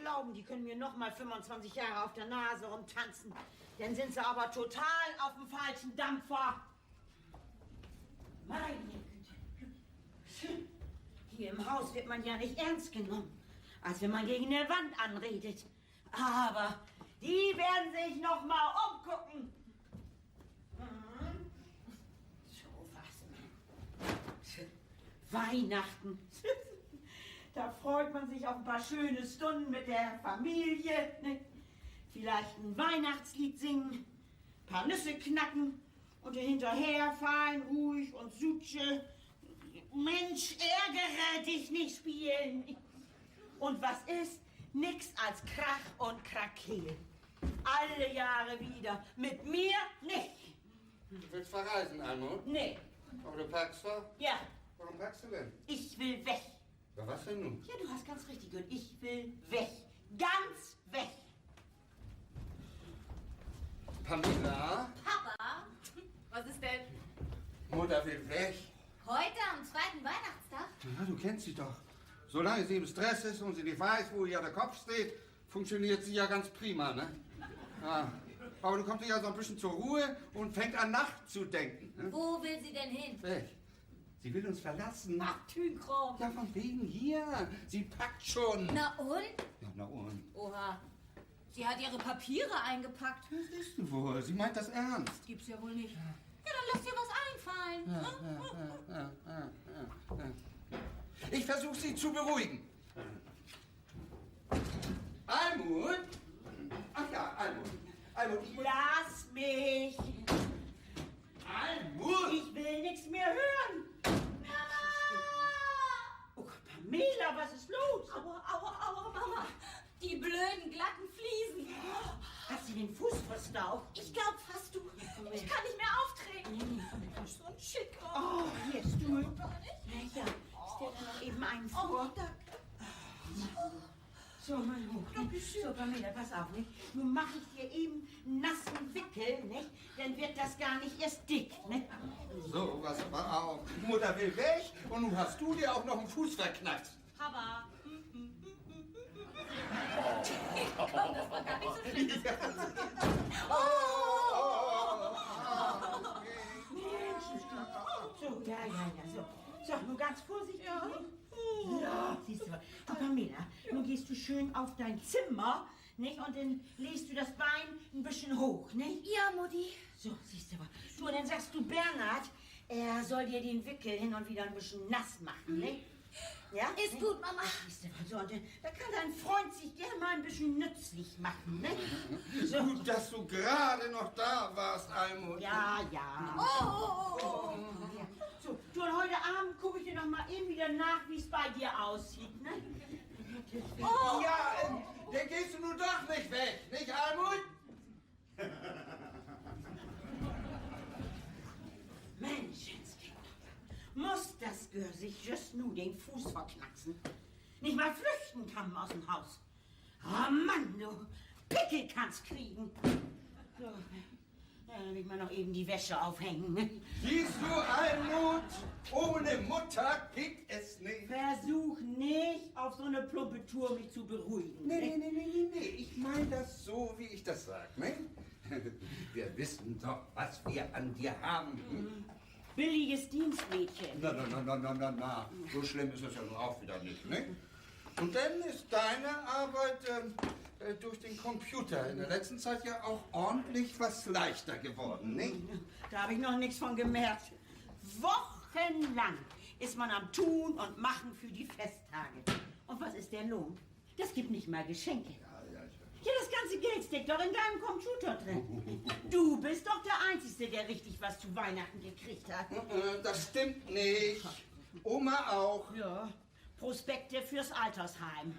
glauben, die können mir noch mal 25 Jahre auf der Nase rumtanzen. Dann sind sie aber total auf dem falschen Dampfer. Meine Güte. Hier im Haus wird man ja nicht ernst genommen, als wenn man gegen eine Wand anredet. Aber die werden sich noch mal umgucken. So was. Weihnachten. Da freut man sich auf ein paar schöne Stunden mit der Familie. Ne? Vielleicht ein Weihnachtslied singen, ein paar Nüsse knacken und hinterherfahren, ruhig und Sutsche. Mensch, ärgere dich nicht spielen. Und was ist? Nix als Krach und Krakeel. Alle Jahre wieder. Mit mir nicht. Du willst verreisen, Almut? Nee. Aber du packst doch? Ja. Warum packst du denn? Ich will weg. Ja, was denn nun? Ja, du hast ganz richtig gehört. Ich will weg. Ganz weg. Pamela? Papa, was ist denn? Mutter will weg. Heute am zweiten Weihnachtstag? Ja, du kennst sie doch. Solange sie im Stress ist und sie nicht weiß, wo ihr der Kopf steht, funktioniert sie ja ganz prima, ne? Ja. Aber du kommst ja so ein bisschen zur Ruhe und fängt an nachzudenken. Ne? Wo will sie denn hin? Weg. Sie will uns verlassen. Ach, Tünkram. Ja, von wegen hier. Sie packt schon. Na und? Ja, na und? Oha, sie hat ihre Papiere eingepackt. Was ist denn wohl? Sie meint das ernst. Gibt's ja wohl nicht. Ja, dann lass dir was einfallen. Ich versuche sie zu beruhigen. Almut? Ach ja, Almut. Almut, ich muss... Lass mich. Almut! Ich will nichts mehr hören. Mama! Oh Gott, Pamela, was ist los? Aua, aua, aua, Mama. Die blöden, glatten Fliesen. Hast du den Fuß verstaucht? Ich glaub fast, du. Ich kann nicht mehr auftreten. So ein Schicker. Oh, hier ist du. Gar nicht. Ja, stell dir noch eben einen vor. Oh, danke. So, mal hoch. So, Pamela, pass auf, nicht? Nun mache ich dir eben einen nassen Wickel, nicht? Dann wird das gar nicht erst dick, nicht? So, was aber auch. Mutter will weg und nun hast du dir auch noch einen Fuß verknackt. Papa. Komm, das war gar nicht so schlimm. So, ja, so. So, nun ganz vorsichtig. Ja. Ja, siehst du mal. Du, Pamela, nun gehst du schön auf dein Zimmer, nicht? Und dann legst du das Bein ein bisschen hoch, nicht? Ja, Mutti. So, siehst du mal. Du, und dann sagst du Bernhard, er soll dir den Wickel hin und wieder ein bisschen nass machen, nicht? Ja? Ist gut, Mama. Siehst du mal, so, und da kann dein Freund sich gerne mal ein bisschen nützlich machen, nicht? So. Gut, dass du gerade noch da warst, Almut. Ja. Oh. Ja. So, du, und heute Abend gucke ich dir noch mal eben wieder nach, wie es bei dir aussieht, ne? Oh. Ja, dann gehst du nun doch nicht weg, nicht, Almut? Menschenskind, muss das Gör sich just nu den Fuß verknacksen? Nicht mal flüchten kann man aus dem Haus. Oh Mann, du Pickel kannst kriegen. So, ja, dann will ich mal noch eben die Wäsche aufhängen, ne? Siehst du, Almut, ohne Mutter geht es nicht. Versuch nicht, auf so eine plumpe Tour mich zu beruhigen. Nee, ich meine das so, wie ich das sag, ne? Wir wissen doch, was wir an dir haben. Hm? Billiges Dienstmädchen. Na. So schlimm ist es ja nun auch wieder nicht, ne? Und dann ist deine Arbeit durch den Computer in der letzten Zeit ja auch ordentlich was leichter geworden, ne? Da habe ich noch nichts von gemerkt. Wochenlang ist man am Tun und Machen für die Festtage. Und was ist der Lohn? Das gibt nicht mal Geschenke. Ja, das ganze Geld steckt doch in deinem Computer drin. Du bist doch der Einzige, der richtig was zu Weihnachten gekriegt hat. Das stimmt nicht. Oma auch. Ja, Prospekte fürs Altersheim.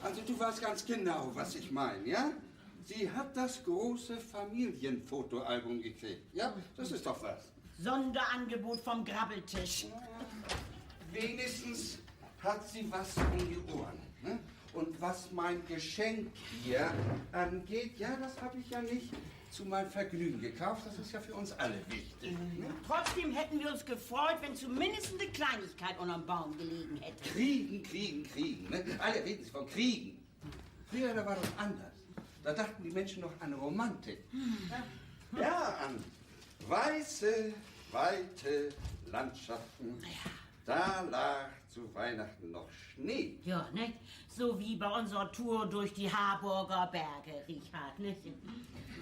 Also du weißt ganz genau, was ich meine, ja? Sie hat das große Familienfotoalbum gekriegt. Ja, das ist doch was. Sonderangebot vom Grabbeltisch. Wenigstens hat sie was um die Ohren. Ne? Und was mein Geschenk hier angeht, ja, das habe ich ja nicht zu meinem Vergnügen gekauft. Das ist ja für uns alle wichtig. Ne? Trotzdem hätten wir uns gefreut, wenn zumindest eine Kleinigkeit unterm Baum gelegen hätte. Kriegen. Ne? Alle reden sich von Kriegen. Früher, da war das anders. Da dachten die Menschen noch an Romantik. Ja, an weiße, weite Landschaften. Da lag zu Weihnachten noch Schnee. Ja, nicht? So wie bei unserer Tour durch die Harburger Berge, Richard, nicht?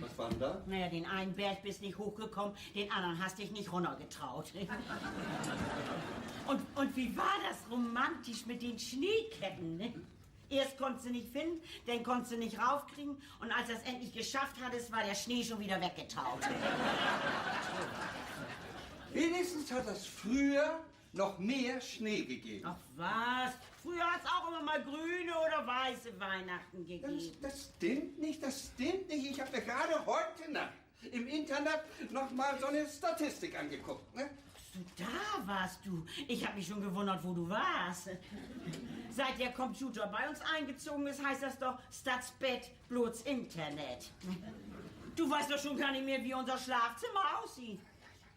Was war denn da? Naja, den einen Berg bist nicht hochgekommen, den anderen hast dich nicht runtergetraut. Und wie war das romantisch mit den Schneeketten, ne? Erst konntest du nicht finden, dann konntest du nicht raufkriegen und als du es endlich geschafft hattest, war der Schnee schon wieder weggetaut. Wenigstens hat es früher noch mehr Schnee gegeben. Ach was? Früher hat es auch immer mal grüne oder weiße Weihnachten gegeben. Das stimmt nicht. Ich habe mir gerade heute Nacht im Internet noch mal so eine Statistik angeguckt. Ne? Da warst du. Ich habe mich schon gewundert, wo du warst. Seit der Computer bei uns eingezogen ist, heißt das doch Stadsbett bloß Internet. Du weißt doch schon gar nicht mehr, wie unser Schlafzimmer aussieht.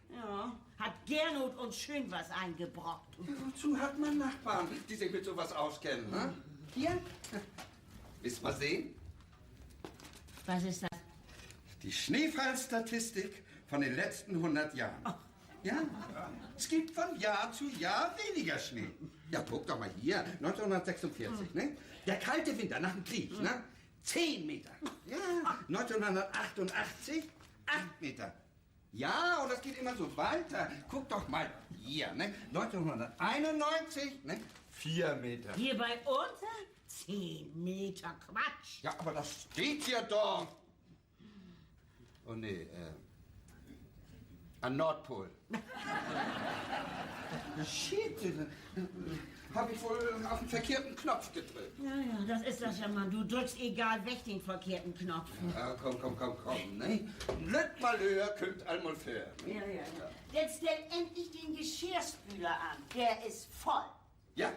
Ja, hat Gernot uns schön was eingebrockt. Wozu hat man Nachbarn, die sich mit sowas auskennen? Ne? Hier, willst du mal sehen? Was ist das? Die Schneefallstatistik von den letzten 100 Jahren. Oh. Ja, es gibt von Jahr zu Jahr weniger Schnee. Ja, guck doch mal hier, 1946, ne? Der kalte Winter nach dem Krieg, ne? 10 Meter. Ja, 1988, 8 Meter. Ja, und das geht immer so weiter. Guck doch mal hier, ne? 1991, ne? 4 Meter. Hier bei uns? 10 Meter Quatsch. Ja, aber das steht hier doch. Oh nee, an Nordpol. Shit, habe ich wohl auf den verkehrten Knopf gedrückt. Ja, das ist das ja, Mann. Du drückst egal weg den verkehrten Knopf. Ja, komm, ne? Lütt mal höher, kümmt einmal für. Ja. Jetzt stell endlich den Geschirrspüler an. Der ist voll. Ja.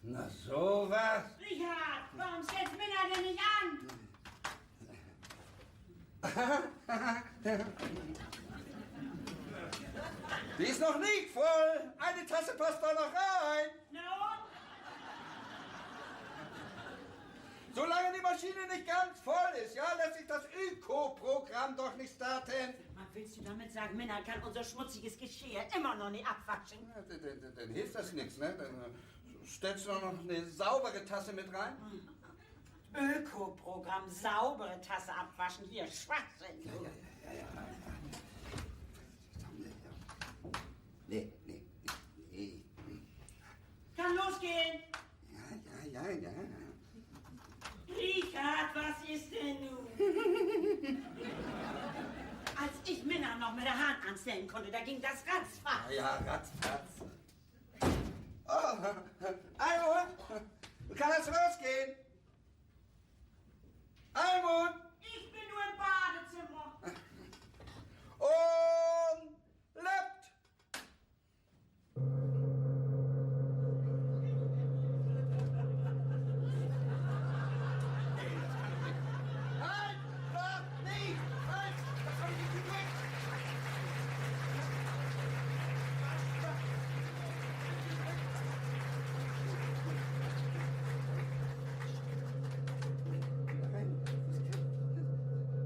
Na sowas. Richard, warum stellst Minna denn nicht an? Die ist noch nicht voll. Eine Tasse passt da noch rein. Na und? Solange die Maschine nicht ganz voll ist, ja, lässt sich das Öko-Programm doch nicht starten. Was willst du damit sagen? Minna kann unser schmutziges Geschirr immer noch nicht abwaschen. Ja, dann hilft das nichts, ne? Dann stellst du noch eine saubere Tasse mit rein. Öko-Programm, saubere Tasse abwaschen. Hier, Schwachsinn. Ja. Nee. Kann losgehen. Ja. Richard, was ist denn nun? Als ich Minna noch mit der Hand anstellen konnte, da ging das ratzfatz. Ja, ratzfatz. Oh, Almut, kann das losgehen? Almut! Ich bin nur im Badezimmer. Und lebt! Halt! Wart nicht! Halt! Das habe ich nicht gekriegt!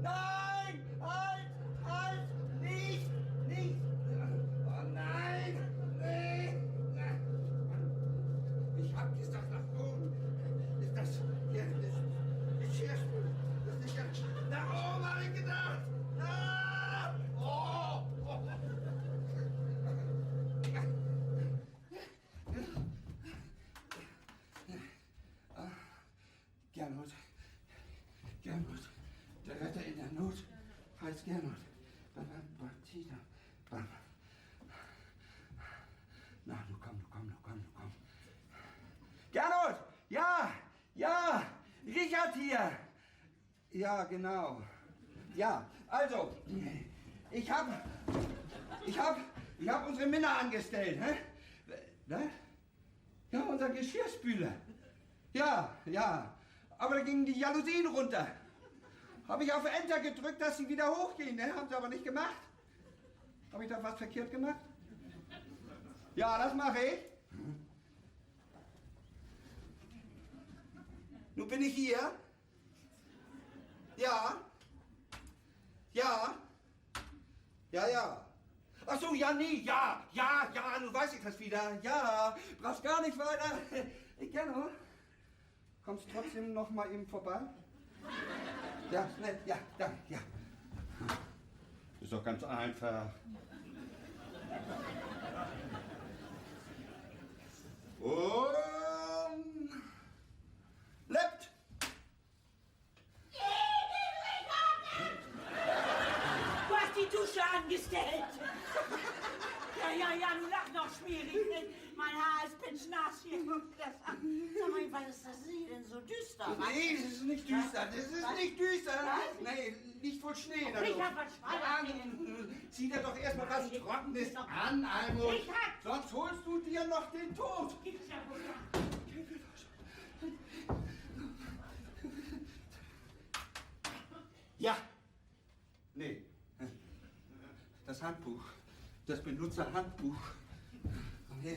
Nein! Halt! Nicht! Oh nein! Nee! Ich hab gesagt nach oben. Ist das hier das Geschirrspül? Das ist nicht ganz nach oben, habe ich gedacht. Ah! Oh! Gernot, der Retter in der Not heißt Gernot. Na, du komm. Gernot! Ja, Richard hier. Ja, genau. Ja, also, ich hab unsere Minna angestellt, hä? Was? Ja, unser Geschirrspüler. Ja, aber da gingen die Jalousien runter. Habe ich auf Enter gedrückt, dass sie wieder hochgehen, ne? Haben sie aber nicht gemacht. Habe ich da was verkehrt gemacht? Ja, das mache ich. Nun bin ich hier. Ja. Ach so, ja, nee, ja, nun weiß ich das wieder. Ja, brauchst gar nicht weiter. Gerne. Kommst trotzdem noch mal eben vorbei? Ja, schnell, ja, danke, ja. Ist doch ganz einfach. Und lebt! Du hast die Dusche angestellt. Ja, du lach noch schmierig. Mein Haar ist pitschnass hier. Guck das an. Sag mal, was ist das hier denn so düster? Nee, das ist nicht düster. Das ist nicht düster. Was? Nee, liegt wohl Schnee. Ich hab was Schweines. Zieh dir doch erstmal was Trockenes an, Almut. Ich hab- Sonst holst du dir noch den Tod. Gibt's ja wohl gar nicht. Ja. Nee. Das Handbuch. Das Benutzerhandbuch. Komm her.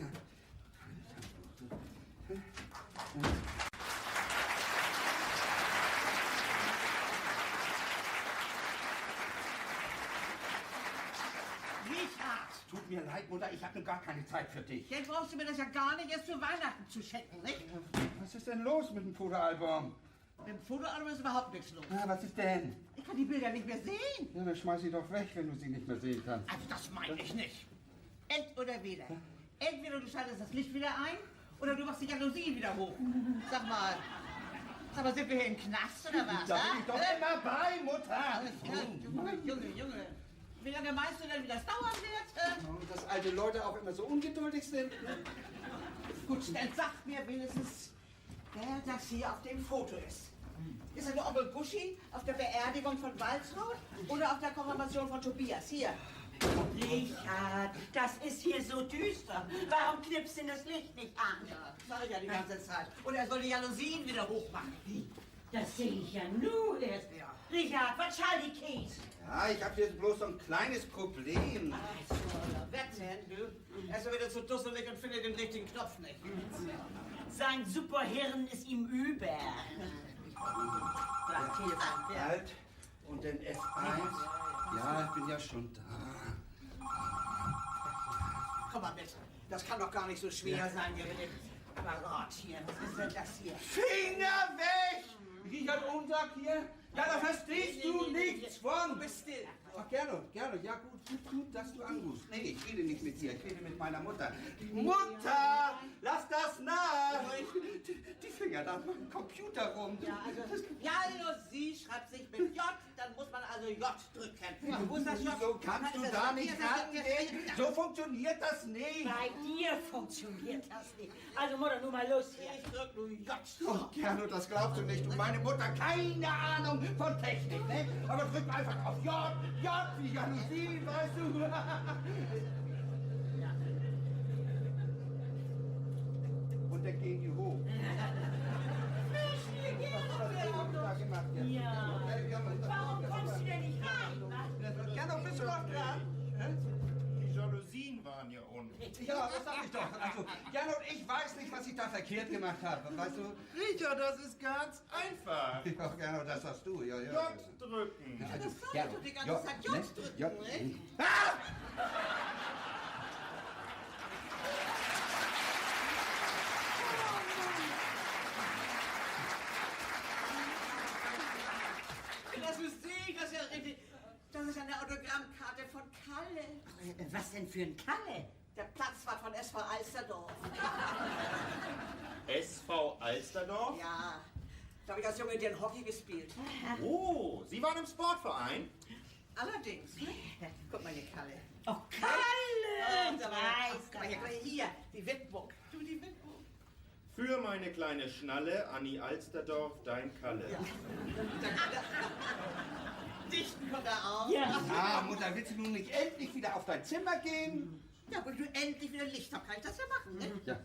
Richard, Tut mir leid, Mutter, ich habe gar keine Zeit für dich. jetzt brauchst du mir das ja gar nicht erst zu Weihnachten zu schenken, nicht? Was ist denn los mit dem Fotoalbum? Mit dem Fotoalbum ist überhaupt nichts los. Ah, was ist denn? Ich kann die Bilder nicht mehr sehen. Ja, dann schmeiß sie doch weg, wenn du sie nicht mehr sehen kannst. Also das meine ich nicht. Ent oder weder. Entweder du schaltest das Licht wieder ein oder du machst die Jalousien wieder hoch. Sag mal, sind wir hier im Knast oder was? Da bin ich doch immer bei, Mutter. Junge. Wie lange meinst du denn, wie das dauern wird? Und dass alte Leute auch immer so ungeduldig sind. Gut, dann sag mir wenigstens, wer das hier auf dem Foto ist. Ist er der Onkel Guschi auf der Beerdigung von Waltraud oder auf der Konfirmation von Tobias? Hier. Richard, das ist hier so düster. Warum knipst denn das Licht nicht an? Ja, das sag ich ja die ganze Zeit. Und er soll die Jalousien wieder hochmachen. Wie? Das sehe ich ja nur erst. Ja. Richard, was schall die Käse? Ja, ich habe jetzt bloß so ein kleines Problem. Ach so, wetten, du? Er ist ja wieder zu dusselig und findet den richtigen Knopf nicht. Sein Superhirn ist ihm über. Alt und dann F1. Ja, ich bin ja schon da. Komm mal mit. Das kann doch gar nicht so schwer sein hier mit dem Apparat hier. Was ist denn das hier? Finger weg! Richard Unsack hier. Ja, da verstehst du nichts von. Bist still. Ach, gerne. Ja, gut, dass du anrufst. Nee, ich rede nicht mit dir, ich rede mit meiner Mutter. Mutter, lass das nach! Die Finger da am Computer rum. Ja, also, Jalousien schreibt sich mit J, dann muss man also J drücken. Wo ist das J? So kannst du da nicht rangehen. So funktioniert das nicht. Bei dir funktioniert das nicht. Also Mutter, nur mal los hier. Ich drück nur J. Oh, Gernot, das glaubst du nicht. Und meine Mutter, keine Ahnung von Technik, ne? Aber drück einfach auf J, wie Jalousien, weißt du? Und dann gehen die hoch. Ja. Warum kommst du denn nicht rein? Gernot, bist du doch dran? Die Jalousien waren ja unten. Ja, das sag ich doch. Also, Gernot, ich weiß nicht, was ich da verkehrt gemacht habe. Weißt du? Richard, das ist ganz einfach. Ja, Gernot, das sagst du. Ja. J drücken. Also, Das sollst du die ganze Zeit J drücken, J. nicht? Das ist sie, das ist ja richtig. Das ist eine Autogrammkarte von Kalle. Was denn für ein Kalle? Der Platzwart von SV Alsterdorf. SV Alsterdorf? Ja, da habe ich als Junge den Hockey gespielt. Oh, Sie waren im Sportverein? Allerdings. Guck mal hier, Kalle. Oh, Kalle! Guck mal hier, die Widmung. Du, die Widmung. Für meine kleine Schnalle, Anni Alsterdorf, dein Kalle. Dichten von der Arm. Ja. Ah, Mutter, willst du nun nicht endlich wieder auf dein Zimmer gehen? Ja, wenn du endlich wieder Licht hast, kann ich das ja machen, ne? Ja.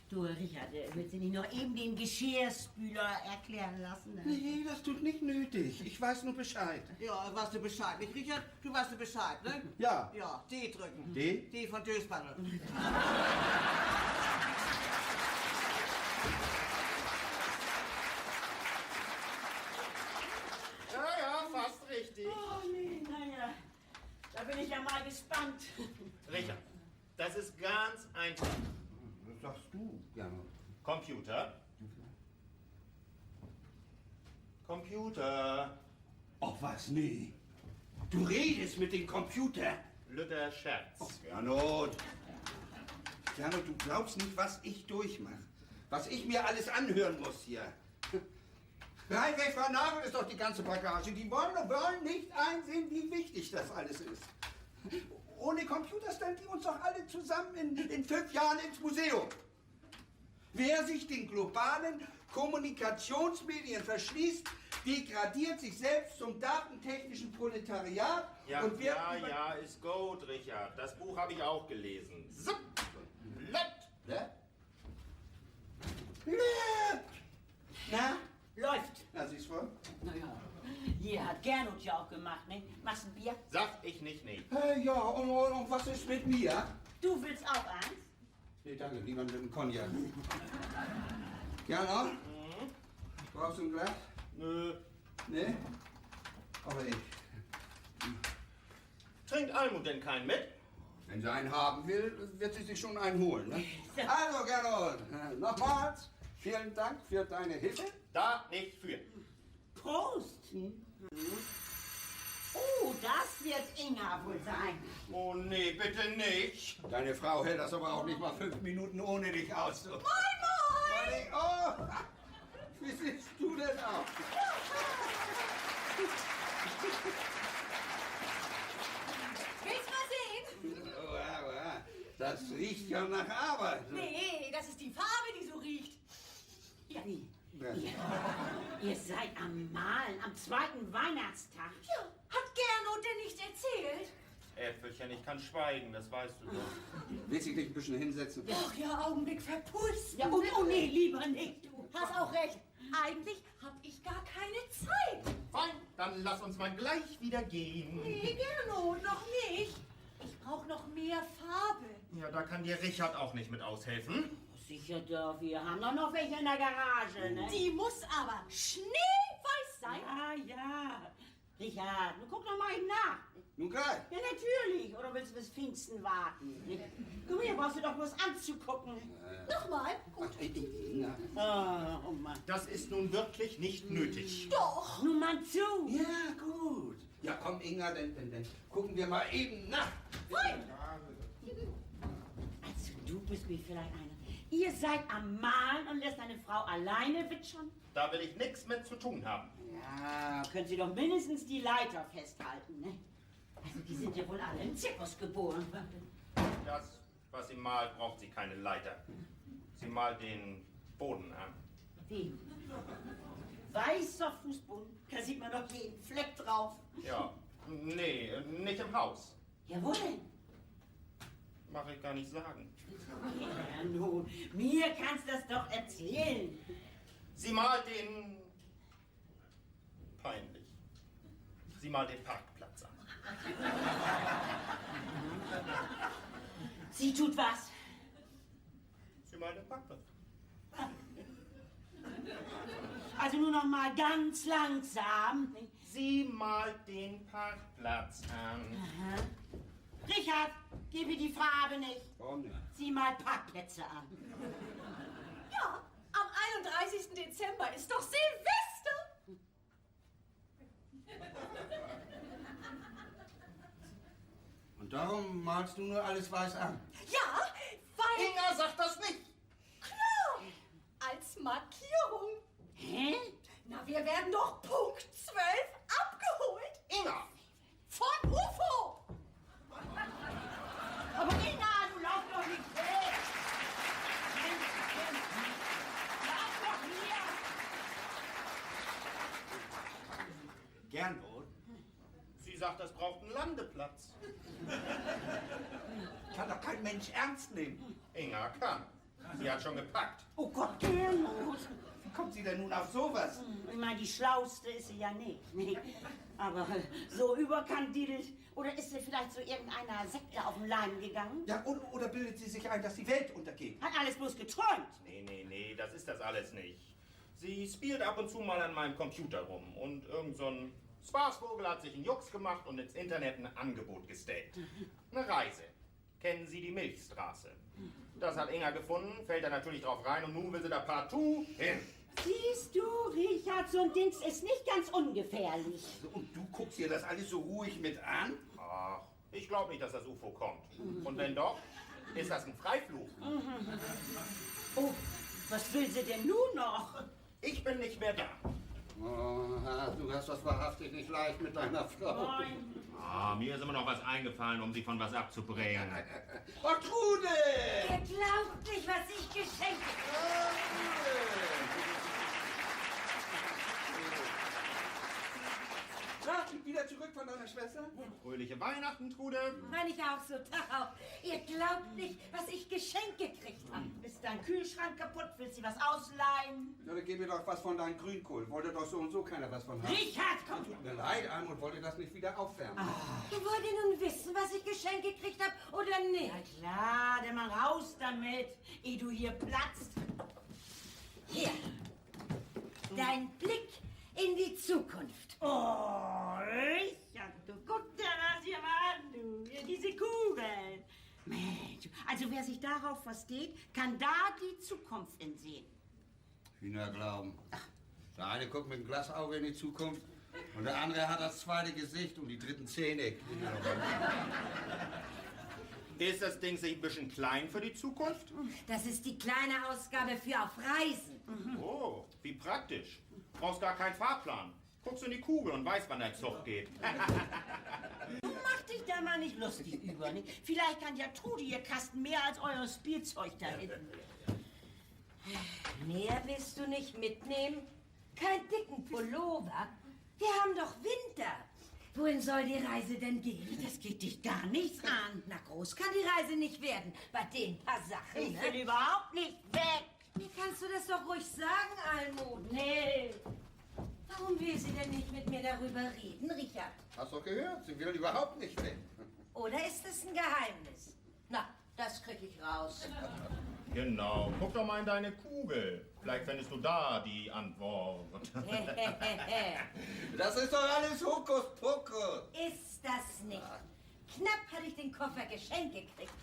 Du, Richard, willst du nicht noch eben den Geschirrspüler erklären lassen? Ne? Nee, das tut nicht nötig. Ich weiß nur Bescheid. Ja, weißt du Bescheid, nicht, Richard? Du weißt du Bescheid, ne? Ja. Ja, D drücken. D? D von Dösbaddel. Ja, fast richtig. Oh nee, naja, da bin ich ja mal gespannt. Richard, das ist ganz einfach. Was sagst du, Gernot? Computer. Computer. Ach was, nee. Du redest mit dem Computer. Lütter Scherz. Gernot. Gernot, du glaubst nicht, was ich durchmache. Was ich mir alles anhören muss hier. Reinweg vernagelt ist doch die ganze Bagage. Die wollen nicht einsehen, wie wichtig das alles ist. Ohne Computer stellen die uns doch alle zusammen in 5 Jahren ins Museum. Wer sich den globalen Kommunikationsmedien verschließt, degradiert sich selbst zum datentechnischen Proletariat Ja, und wird... ja, ist gut, Richard. Das Buch habe ich auch gelesen. Zip. Lett. Ne? Ne? Na? Läuft. Na, siehst du? Naja, hier hat Gernot ja auch gemacht, ne? Machst ein Bier? Sag ich nicht, nee. Ja, und was ist mit mir? Du willst auch eins? Nee, danke, lieber mit dem Cognac. Gernot? Brauchst du ein Glas? Nö. Nee? Aber ich. Trinkt Almut denn keinen mit? Wenn sie einen haben will, wird sie sich schon einen holen. Ne? Ja. Also, Gernot, nochmals vielen Dank für deine Hilfe. Da nicht für. Prost! Oh, das wird Inga wohl sein. Oh nee, bitte nicht. Deine Frau hält das aber auch nicht mal 5 Minuten ohne dich aus. So. Moin, moin! Oh, wie siehst du denn aus? Willst mal sehen? Oh, das riecht ja nach Arbeit. Nee, das ist die Farbe, die so riecht. Ja, Ja. ihr seid am Malen, am 2. Weihnachtstag. Ja, hat Gernot denn nicht erzählt? Äpfelchen, ich kann schweigen, das weißt du doch. Willst du dich ein bisschen hinsetzen? Ach ja, Augenblick verpust. Ja, und oh nee, lieber nicht, du. Hast auch recht. Eigentlich hab ich gar keine Zeit. Fein, dann lass uns mal gleich wieder gehen. Nee, Gernot, noch nicht. Ich brauch noch mehr Farbe. Ja, da kann dir Richard auch nicht mit aushelfen. Sicher doch, wir haben doch noch welche in der Garage, ne? Die muss aber schneeweiß sein. Ja. Richard, du guck doch mal eben nach. Nun gleich. Ja, natürlich. Oder willst du bis Pfingsten warten? Guck mal, hier brauchst du doch bloß anzugucken. Nochmal. Gut. Oh Mann. Das ist nun wirklich nicht nötig. Doch. Nun mal zu. Ja, gut. Ja, komm, Inga, dann gucken wir mal eben nach. Also, du bist mir vielleicht einer. Ihr seid am Malen und lässt deine Frau alleine witschern? Da will ich nichts mit zu tun haben. Ja, können Sie doch mindestens die Leiter festhalten, ne? Also, die sind ja wohl alle im Zirkus geboren. Das, was sie malt, braucht sie keine Leiter. Sie malt den Boden an. Wie? Weißer Fußboden, da sieht man doch jeden Fleck drauf. Ja, nee, nicht im Haus. Ja, wo denn? Mach ich gar nicht sagen. Ja, nun, mir kannst du das doch erzählen. Sie malt den... Peinlich. Sie malt den Parkplatz an. Sie tut was. Sie malt den Parkplatz. Also nur noch mal ganz langsam. Sie malt den Parkplatz an. Aha. Richard, gib mir die Farbe nicht. Warum nicht? Sieh mal Parkplätze an. Ja, am 31. Dezember ist doch Silvester. Und darum malst du nur alles weiß an. Ja, weil... Inga sagt das nicht. Klar, als Markierung. Hä? Na, wir werden doch Punkt 12 abgeholt. Inga! Von UFO. Aber Inga, du laufst doch nicht weg. gesagt, das braucht einen Landeplatz. Kann doch kein Mensch ernst nehmen. Inga kann. Sie hat schon gepackt. Oh Gott, Gernot. Wie kommt sie denn nun auf sowas? Ich meine, die Schlauste ist sie ja nicht. Nee. Aber so überkandidelt. Oder ist sie vielleicht zu irgendeiner Sekte auf den Leim gegangen? Ja, oder bildet sie sich ein, dass die Welt untergeht? Hat alles bloß geträumt. Nee, das ist das alles nicht. Sie spielt ab und zu mal an meinem Computer rum und irgend so ein Spaßvogel hat sich einen Jux gemacht und ins Internet ein Angebot gestellt. Eine Reise. Kennen Sie die Milchstraße? Das hat Inga gefunden, fällt da natürlich drauf rein und nun will sie da partout hin. Siehst du, Richard, so ein Dings ist nicht ganz ungefährlich. Und du guckst dir das alles so ruhig mit an? Ach, ich glaube nicht, dass das UFO kommt. Und wenn doch, ist das ein Freiflug. Oh, was will sie denn nun noch? Ich bin nicht mehr da. Oh, du hast das wahrhaftig nicht leicht mit deiner Frau. Nein. Mir ist immer noch was eingefallen, um sie von was abzubringen. Oh, Trude! Ihr glaubt nicht, was ich geschenkt habe. Na, wieder zurück von deiner Schwester? Fröhliche Weihnachten, Trude. Meine ich auch so drauf. Ihr glaubt nicht, was ich geschenkt gekriegt habe. Ist dein Kühlschrank kaputt? Willst du was ausleihen? Ja, dann gib mir doch was von deinem Grünkohl. Wollte doch so und so keiner was von haben. Richard, komm! Tut mir leid, Almut wollte das nicht wieder aufwärmen. Ihr wollt ihr nun wissen, was ich geschenkt gekriegt habe oder nicht? Na klar, dann mal raus damit, ehe du hier platzt. Hier. Dein Blick in die Zukunft. Oh, Richard, du guck dir das hier mal an, du. Hier, diese Kugeln. Mensch, also wer sich darauf versteht, kann da die Zukunft entsehen. Hühner glauben. Der eine guckt mit dem Glasauge in die Zukunft und der andere hat das zweite Gesicht und die dritten Zähne. Ist das Ding sich ein bisschen klein für die Zukunft? Das ist die kleine Ausgabe für auf Reisen. Oh, wie praktisch. Brauchst gar keinen Fahrplan. Guckst in die Kugel und weißt, wann der Zug geht. Mach dich da mal nicht lustig über, nicht? Vielleicht kann ja Trude ihr Kasten mehr als euer Spielzeug da hinten. Mehr willst du nicht mitnehmen? Kein dicken Pullover? Wir haben doch Winter. Wohin soll die Reise denn gehen? Das geht dich gar nichts an. Na, groß kann die Reise nicht werden, bei den paar Sachen, Ich ne? will überhaupt nicht weg. Mir kannst du das doch ruhig sagen, Almut. Nee. Warum will sie denn nicht mit mir darüber reden, Richard? Hast du gehört? Sie will überhaupt nicht weg. Oder ist es ein Geheimnis? Na, das krieg ich raus. Genau. Guck doch mal in deine Kugel. Vielleicht findest du da die Antwort. Das ist doch alles Hokuspokus. Ist das nicht? Knapp hatte ich den Koffer geschenkt gekriegt.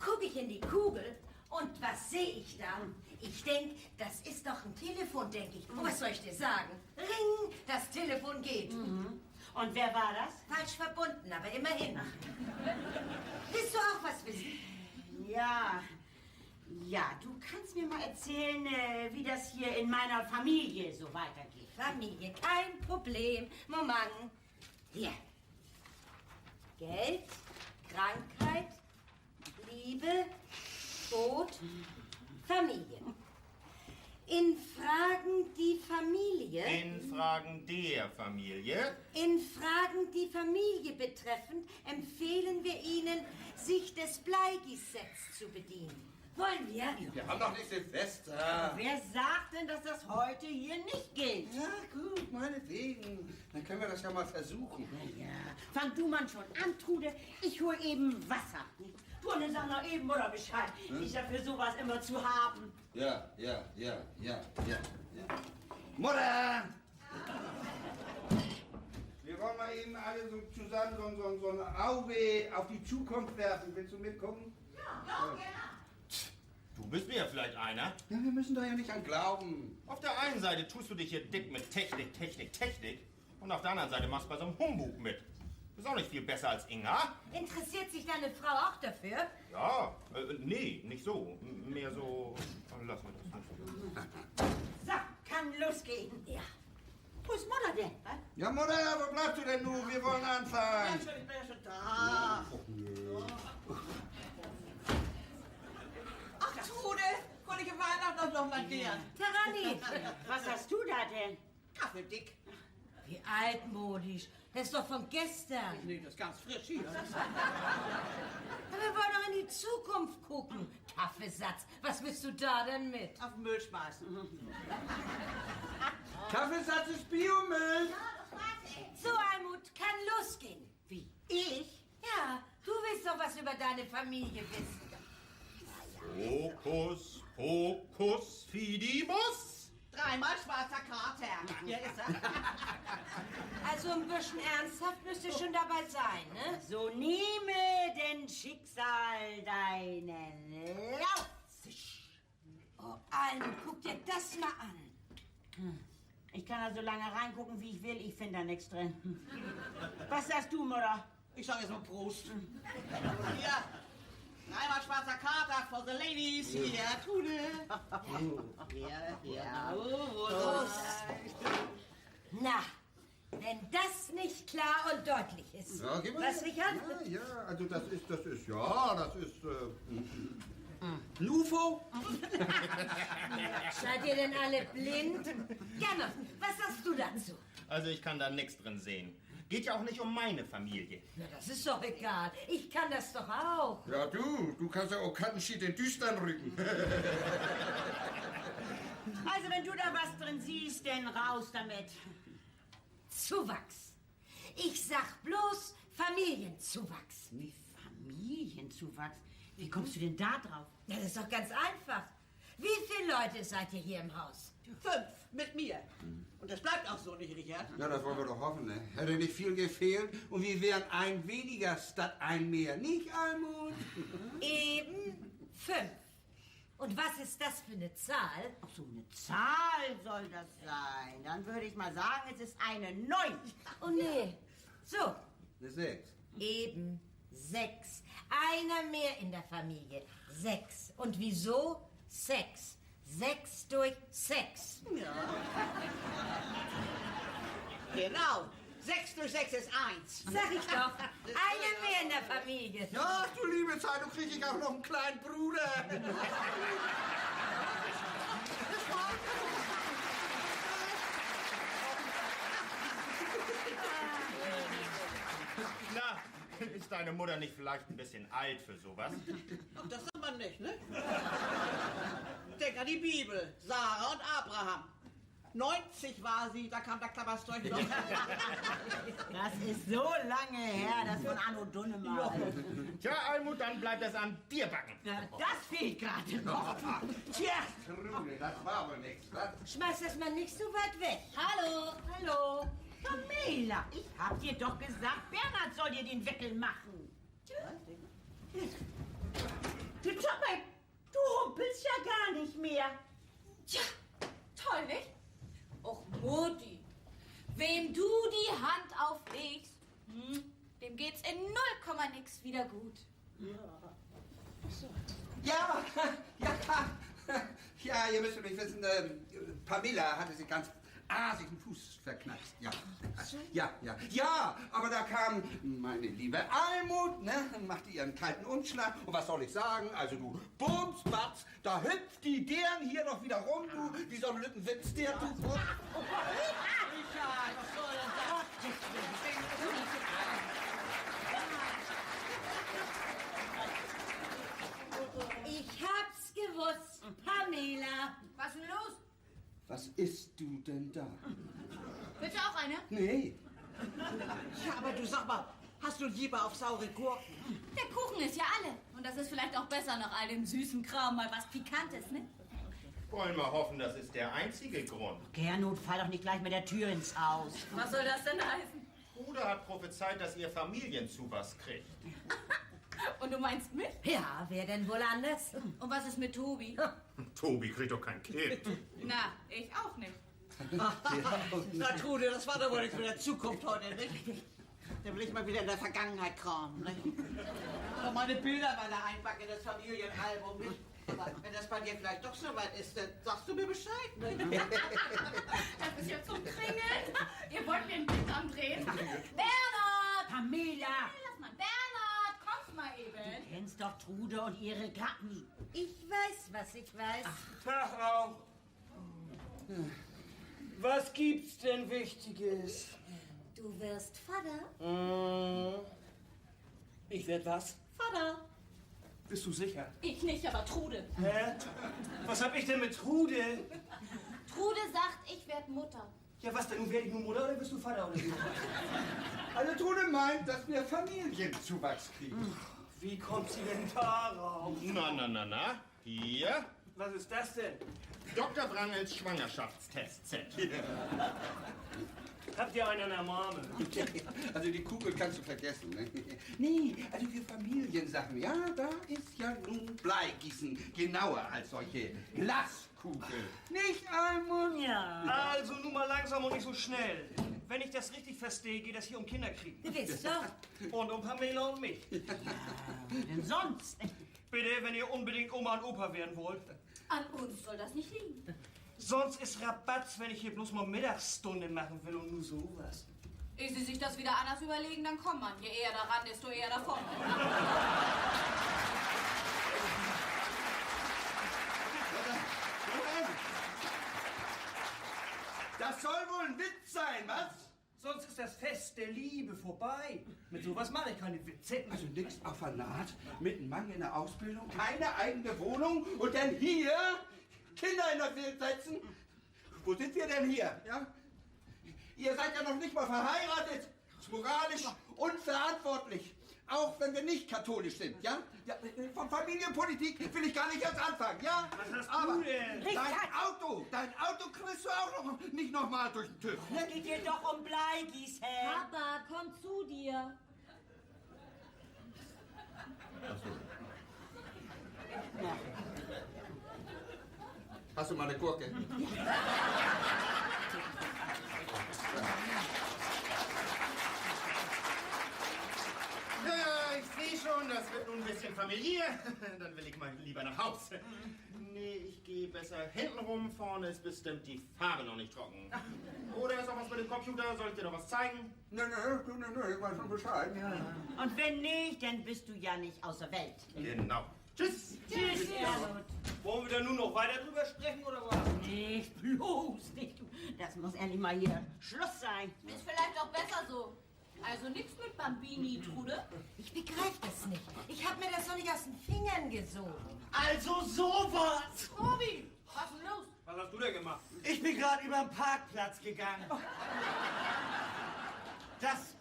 Guck ich in die Kugel und was sehe ich da? Ich denke, das ist doch ein Telefon, denke ich. Und was soll ich dir sagen? Ring, das Telefon geht. Und wer war das? Falsch verbunden, aber immerhin. Willst du auch was wissen? Ja, du kannst mir mal erzählen, wie das hier in meiner Familie so weitergeht. Familie, kein Problem. Moment. Hier. Geld, Krankheit, Liebe, Tod, Familie. In Fragen die Familie. In Fragen der Familie. In Fragen die Familie betreffend empfehlen wir Ihnen, sich des Bleigießsets zu bedienen. Wollen wir? Wir haben doch nicht Silvester. Wer sagt denn, dass das heute hier nicht gilt? Ja, gut, meinetwegen. Dann können wir das ja mal versuchen. Ja, fang du mal schon an, Trude. Ich hol eben Wasser. Du, und dann sag noch eben oder Bescheid. Ich ja für sowas immer zu haben. Ja. Mutter! Wir wollen mal eben alle so zusammen so ein Auge auf die Zukunft werfen. Willst du mitkommen? Ja, gerne. Du bist mir vielleicht einer. Ja, wir müssen da ja nicht an glauben. Auf der einen Seite tust du dich hier dick mit Technik. Und auf der anderen Seite machst du bei so einem Humbug mit. Ist auch nicht viel besser als Inga. Interessiert sich deine Frau auch dafür? Ja, nee, nicht so. Mehr so. Lass mal das. So, kann losgehen. Ja. Wo ist Mutter denn? Ja, Mutter, wo bleibst du denn nun? Wir wollen anfangen. Ich bin ja schon da. Ach, Trude, fröhliche Weihnachten noch mal dir. Terani, Was hast du da denn? Kaffeedick. Wie altmodisch. Das ist doch von gestern. Nee, das ist ganz frisch hier. Aber wir wollen doch in die Zukunft gucken. Kaffeesatz, was willst du da denn mit? Auf den Müll schmeißen. Kaffeesatz ist Biomüll. So, Almut, kann losgehen. Wie? Ich? Ja, du willst doch was über deine Familie wissen. Hokus, Pokus, Fidibus. Dreimal schwarzer Kater. Hier ist er. Also ein bisschen ernsthaft müsst ihr schon dabei sein, ne? So nehme denn Schicksal deinen Lauf. Oh, Almut, guck dir das mal an. Ich kann da so lange reingucken, wie ich will. Ich finde da nichts drin. Was sagst du, Mutter? Ich sag jetzt mal Prost. Hier. Dreimal schwarzer Kater for the ladies. Hier, Trude. Hier. Na, wenn das nicht klar und deutlich ist. Ja, gib mal Was, her. Richard? Ja, also das ist, ein UFO. Seid ihr denn alle blind? Gernot, was sagst du dazu? Also ich kann da nichts drin sehen. Geht ja auch nicht um meine Familie. Na, das ist doch egal. Ich kann das doch auch. Ja, du kannst ja auch Kattenschied den düstern rücken. Also, wenn du da was drin siehst, dann raus damit. Zuwachs. Ich sag bloß Familienzuwachs. Wie Familienzuwachs? Wie kommst du denn da drauf? Ja, das ist doch ganz einfach. Wie viele Leute seid ihr hier im Haus? 5 mit mir. Und das bleibt auch so nicht, Richard. Ja, das wollen wir doch hoffen, ne? Hätte nicht viel gefehlt und wir wären ein weniger statt ein mehr. Nicht, Almut? Eben 5. Und was ist das für eine Zahl? Ach so, eine Zahl soll das sein. Dann würde ich mal sagen, es ist eine 9. Oh nee. So, Eine 6. eben 6. Einer mehr in der Familie. 6. Und wieso? Sex. 6 durch 6. Ja. Genau. 6 durch 6 ist 1. Sag ich doch. Einer mehr in der Familie. Ja, du liebe Zeit, du krieg ich auch noch einen kleinen Bruder. Na, ist deine Mutter nicht vielleicht ein bisschen alt für sowas? Ach, das sagt man nicht, ne? Denk an die Bibel. Sarah und Abraham. 90 war sie, da kam der Klapperszeug noch. Das ist so lange her, das von Anno Dunnemal. Tja, Almut, dann bleibt es an dir backen. Ja, das fehlt gerade noch. Tja, Trude, das war wohl nichts, was? Schmeiß das mal nicht so weit weg. hallo, hallo. Pamela, ich hab dir doch gesagt, Bernhard soll dir den Wickel machen. Du Tomek, du humpelst ja gar nicht mehr. Tja, toll, nicht? Och, Mutti, wem du die Hand auflegst, dem geht's in 0, nix wieder gut. Ja, ihr müsst nicht wissen, Pamela hatte sich ganz asig den Fuß verknackt. Ja, aber da kam meine liebe Almut, ne, machte ihren kalten Umschlag. Und was soll ich sagen? Also du Bumsbatz, da hüpft die deren hier noch wieder rum, du, wie so ein Lückenwitz, der du. Richard, was soll denn Ich hab's gewusst. Pamela. Was ist denn los? Was isst du denn da? Willst du auch eine? Nee. Ja, aber du sag mal, hast du lieber auf saure Gurken? Der Kuchen ist ja alle. Und das ist vielleicht auch besser nach all dem süßen Kram, mal was Pikantes, ne? Wollen wir hoffen, das ist der einzige Grund. Gernot, fall doch nicht gleich mit der Tür ins Haus. Was soll das denn heißen? Bruder hat prophezeit, dass ihr Familienzuwachs kriegt. Und du meinst mich? Ja, wer denn wohl anders? Und was ist mit Tobi? Tobi kriegt doch kein Kind. Na, ich auch nicht. Na Trude, das war doch wohl nichts mit der Zukunft heute, nicht? Da will ich mal wieder in der Vergangenheit kramen, nicht? Noch meine Bilder bei der Einpacken in das Familienalbum, nicht? Aber wenn das bei dir vielleicht doch so weit ist, dann sagst du mir Bescheid, nicht? Das ist ja zum Kringeln. Ihr wollt mir ein Bild andrehen. Bernhard! Pamela! Lass mal, Bernhard, kommst mal eben. Du kennst doch Trude und ihre Gatten. Ich weiß, was ich weiß. Tag auch. Was gibt's denn Wichtiges? Du wirst Vater. Ich werd was? Vater. Bist du sicher? Ich nicht, aber Trude. Hä? Was hab ich denn mit Trude? Trude sagt, ich werd Mutter. Ja, was denn? Nun werde ich nur Mutter oder bist du Vater oder wie? Also Trude meint, dass wir Familienzuwachs kriegen. Wie kommt sie denn darauf? Na. Hier. Was ist das denn? Dr. Wrangels Schwangerschaftstest-Set. Habt ihr einen an der Marme? Also die Kugel kannst du vergessen. Ne? Nee, also für Familiensachen, ja, da ist ja nun Bleigießen genauer als solche Glaskugel. Nicht Ammoniak. Also nun mal langsam und nicht so schnell. Wenn ich das richtig verstehe, geht das hier um Kinderkriegen. Gewiss doch. Und um Pamela und mich. Denn sonst? Bitte, wenn ihr unbedingt Oma und Opa werden wollt. An uns soll das nicht liegen. Sonst ist Rabatz, wenn ich hier bloß mal Mittagsstunde machen will und nur sowas. Ehe Sie sich das wieder anders überlegen, dann kommt man. Je eher daran, desto eher davon. Das soll wohl ein Witz sein, was? Sonst ist das Fest der Liebe vorbei. Mit sowas mache ich keine Witze. Also nix auf der Naht, mit einem Mann in der Ausbildung, keine eigene Wohnung und dann hier Kinder in der Welt setzen. Wo sind wir denn hier? Ja? Ihr seid ja noch nicht mal verheiratet. Das ist moralisch unverantwortlich. Auch wenn wir nicht katholisch sind, ja? Ja, von Familienpolitik will ich gar nicht erst anfangen, ja? Was hast Aber du denn? dein Auto kriegst du auch nicht noch mal durch den TÜV. Es geht hier doch um Bleigießen. Papa, komm zu dir. Hast du mal eine Gurke? Ja, ich sehe schon, das wird nun ein bisschen familiär. Dann will ich mal lieber nach Hause. Nee, ich gehe besser hinten rum. Vorne ist bestimmt die Farbe noch nicht trocken. Oder ist noch was mit dem Computer? Soll ich dir noch was zeigen? Nö, ich weiß schon Bescheid. Und wenn nicht, dann bist du ja nicht außer Welt. Genau. Tschüss. Tschüss. Ja, gut. Wollen wir da nun noch weiter drüber sprechen oder was? Nicht bloß nicht. Das muss endlich mal hier Schluss sein. Ist vielleicht auch besser so. Also nichts mit Bambini, Trude. Ich begreife das nicht. Ich habe mir das doch nicht aus den Fingern gesogen. Also sowas! Tobi, was ist denn los? Was hast du denn gemacht? Ich bin gerade über den Parkplatz gegangen. Das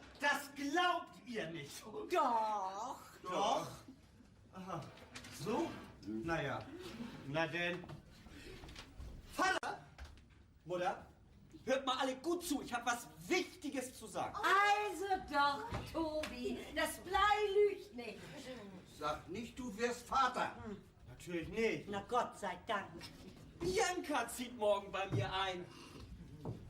glaubt ihr nicht. Doch. Doch? Aha. So? Naja. Na denn. Vater! Mutter! Hört mal alle gut zu, ich habe was Wichtiges zu sagen. Also doch, Tobi, das Blei lügt nicht. Sag nicht, du wirst Vater. Natürlich nicht. Na Gott sei Dank. Bianca zieht morgen bei mir ein.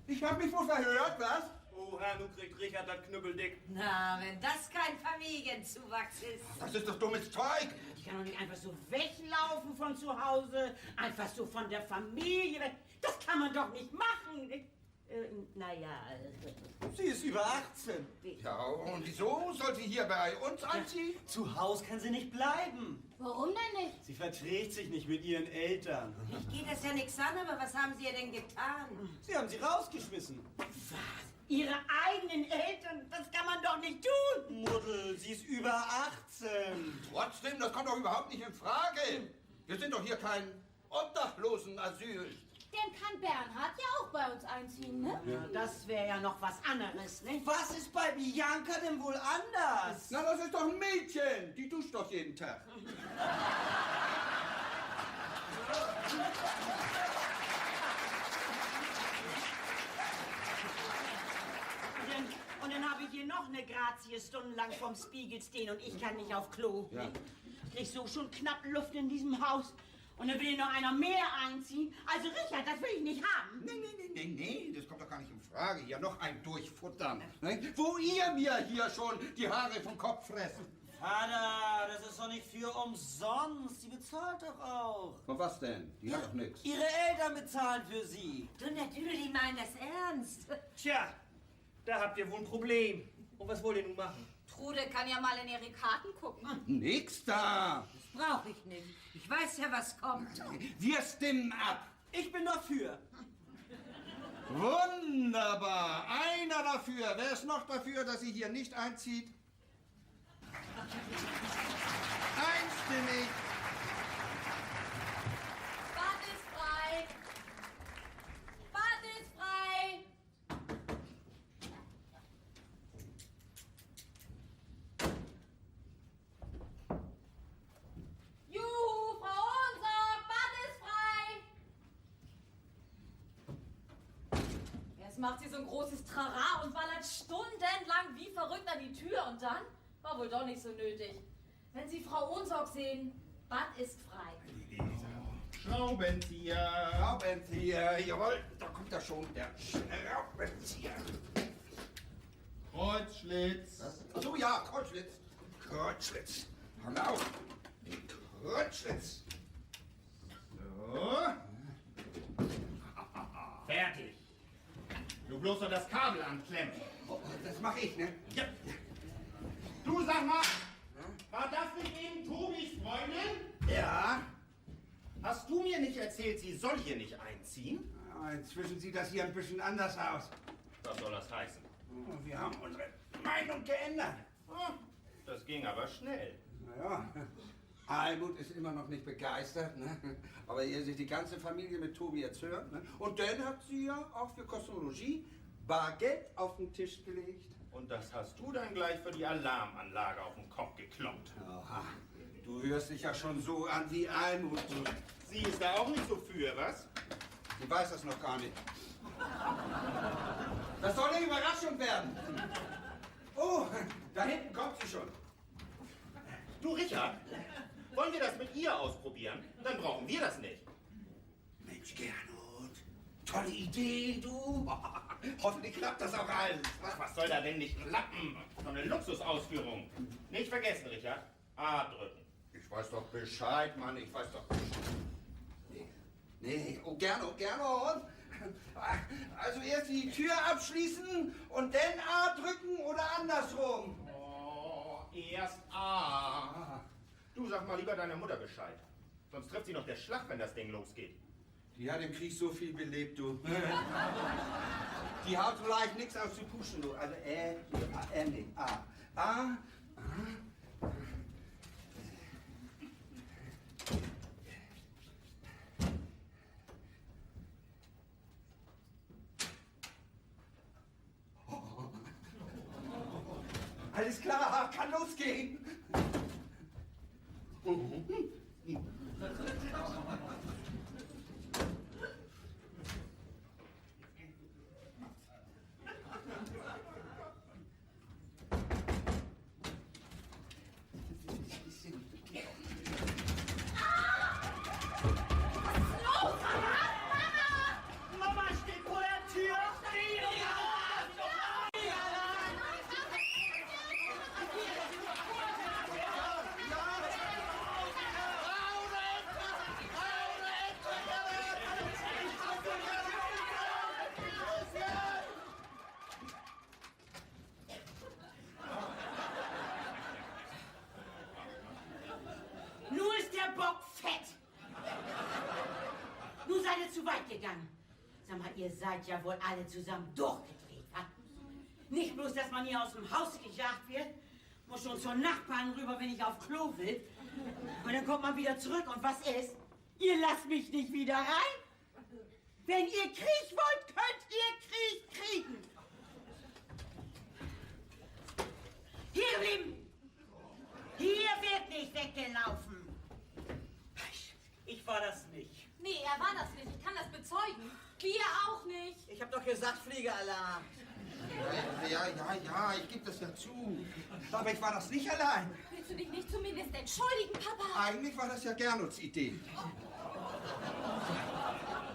Ich hab mich wohl verhört, was? Oh Herr, nun kriegt Richard das Knüppeldick. Na, wenn das kein Familienzuwachs ist. Das ist doch dummes Zeug. Ich kann doch nicht einfach so weglaufen von zu Hause, einfach so von der Familie weg. Das kann man doch nicht machen. Naja, Sie ist über 18. Ja, und wieso soll sie hier bei uns einziehen? Zu Hause kann sie nicht bleiben. Warum denn nicht? Sie verträgt sich nicht mit ihren Eltern. Ich geht das ja nichts an, aber was haben Sie ihr denn getan? Sie haben sie rausgeschmissen. ihre eigenen Eltern, das kann man doch nicht tun. Muddel, sie ist über 18. Trotzdem, das kommt doch überhaupt nicht in Frage. Wir sind doch hier kein Obdachlosenasyl. Dann kann Bernhard ja auch bei uns einziehen, ne? Ja, das wäre ja noch was anderes, ne? Was ist bei Bianca denn wohl anders? Na, das ist doch ein Mädchen. Die duscht doch jeden Tag. Und dann habe ich hier noch eine Grazie stundenlang vom Spiegel stehen und ich kann nicht auf Klo. Ja. Ne? Ich krieg so schon knapp Luft in diesem Haus. Und dann will hier noch einer mehr einziehen. Also Richard, das will ich nicht haben. Nee, das kommt doch gar nicht in Frage. Hier noch ein Durchfuttern. Ne? Wo ihr mir hier schon die Haare vom Kopf fressen. Vater, das ist doch nicht für umsonst. Sie bezahlt doch auch. Und was denn? Die hat doch nichts. Ihre Eltern bezahlen für sie. Du natürlich, die meinen das ernst. Tja, da habt ihr wohl ein Problem. Und was wollt ihr nun machen? Trude kann ja mal in ihre Karten gucken. Nix da. Das brauche ich nicht. Ich weiß ja, was kommt. Wir stimmen ab. Ich bin dafür. Wunderbar. Einer dafür. Wer ist noch dafür, dass sie hier nicht einzieht? Einstimmig. Bad ist frei. Bad ist frei. Juhu, Frau Ohnsorg, Bad ist frei. Jetzt macht sie so ein großes Trara und ballert stundenlang wie verrückt an die Tür und dann war wohl doch nicht so nötig. Wenn Sie Frau Ohnsorg sehen, Bad ist frei. Schraubenzieher. Schraubenzieher, jawohl, da kommt er schon, der Schraubenzieher. Kreuzschlitz. Ach so, ja, Kreuzschlitz. Kreuzschlitz. Hang auf. Kreuzschlitz. So. Fertig. Du bloß noch das Kabel anklemmen. Oh, das mache ich, ne? Ja. Du sag mal, war das nicht eben Tobis Freundin? Ja. Hast du mir nicht erzählt, sie soll hier nicht einziehen? Ja, inzwischen sieht das hier ein bisschen anders aus. Was soll das heißen? Oh, wir haben unsere Meinung geändert. Das ging aber schnell. Naja, Almut ist immer noch nicht begeistert, ne? Aber ehe sich die ganze Familie mit Tobi jetzt hört, ne? Und dann hat sie ja auch für Kosmologie Bargeld auf den Tisch gelegt. Und das hast du dann gleich für die Alarmanlage auf den Kopf gekloppt. Aha, du hörst dich ja schon so an wie Almut. Sie ist da auch nicht so für, was? Sie weiß das noch gar nicht. Das soll eine Überraschung werden. Oh, da hinten kommt sie schon. Du, Richard, wollen wir das mit ihr ausprobieren? Dann brauchen wir das nicht. Mensch, Gernot, tolle Idee, du. Hoffentlich klappt das auch alles. Ach, was soll da denn nicht klappen? So eine Luxusausführung. Nicht vergessen, Richard. A drücken. Ich weiß doch Bescheid, Mann, ich weiß doch Bescheid. Nee, oh, Gernot. Also erst die Tür abschließen und dann A drücken oder andersrum. Oh, erst A. Du sag mal lieber deiner Mutter Bescheid. Sonst trifft sie noch der Schlag, wenn das Ding losgeht. Die hat im Krieg so viel belebt, du. Die haut vielleicht nichts aus zu pushen, du. Also nee, A. A. Alles klar, kann losgehen. Mama steht vor der Tür. Nur ist der Bock fett. Nun seid ihr zu weit gegangen. Sag mal, ihr seid ja wohl alle zusammen durchgedreht, wa? Nicht bloß, dass man hier aus dem Haus gejagt wird, muss schon zur Nachbarn rüber, wenn ich auf Klo will. Und dann kommt man wieder zurück und was ist? Ihr lasst mich nicht wieder rein? Wenn ihr Krieg wollt, könnt ihr Krieg kriegen. Hier geblieben. Hier wird nicht weggelaufen. Ich war das nicht. Nee, er war das nicht. Ich kann das bezeugen. Wir auch nicht. Ich hab doch gesagt, Fliegeralarm. Ja, ich gebe das ja zu. Aber ich war das nicht allein. Willst du dich nicht zumindest entschuldigen, Papa? Eigentlich war das ja Gernuts Idee.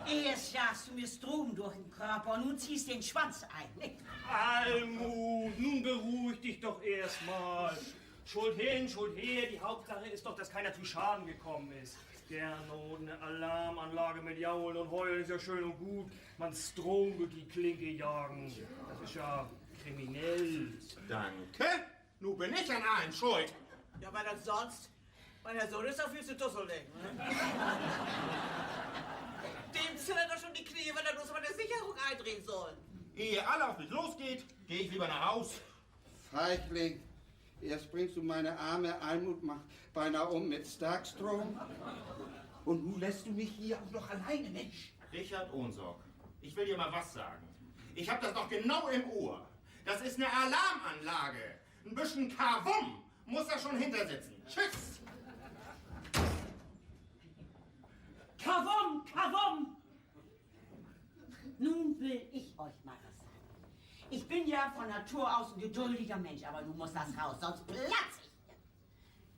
Erst jagst du mir Strom durch den Körper und nun ziehst den Schwanz ein. Almut, nun beruhig dich doch erstmal. Schuld hin, Schuld her. Die Hauptsache ist doch, dass keiner zu Schaden gekommen ist. Gernot, eine Alarmanlage mit Jaulen und Heulen ist ja schön und gut. Man Strom durch die Klinke jagen. Das ist ja kriminell. Danke. Nun bin ich an allen schuld. Ja, weil das sonst. Mein Herr Sohn ist doch viel zu dusselig. Ne? Dem zittert doch schon die Knie, wenn er bloß mal eine Sicherung eindrehen soll. Ehe alle auf mich losgeht, gehe ich lieber nach Haus. Feigling, erst bringst du meine arme Almut beinahe um mit Starkstrom. Und nun lässt du mich hier auch noch alleine, Mensch. Richard Ohnsorg, ich will dir mal was sagen. Ich habe das noch genau im Ohr. Das ist eine Alarmanlage. Ein bisschen Kavum muss da schon hinter sitzen. Tschüss. Kavum, Kavum! Nun will ich euch mal was sagen. Ich bin ja von Natur aus ein geduldiger Mensch, aber nun muss das raus, sonst platz ich hier.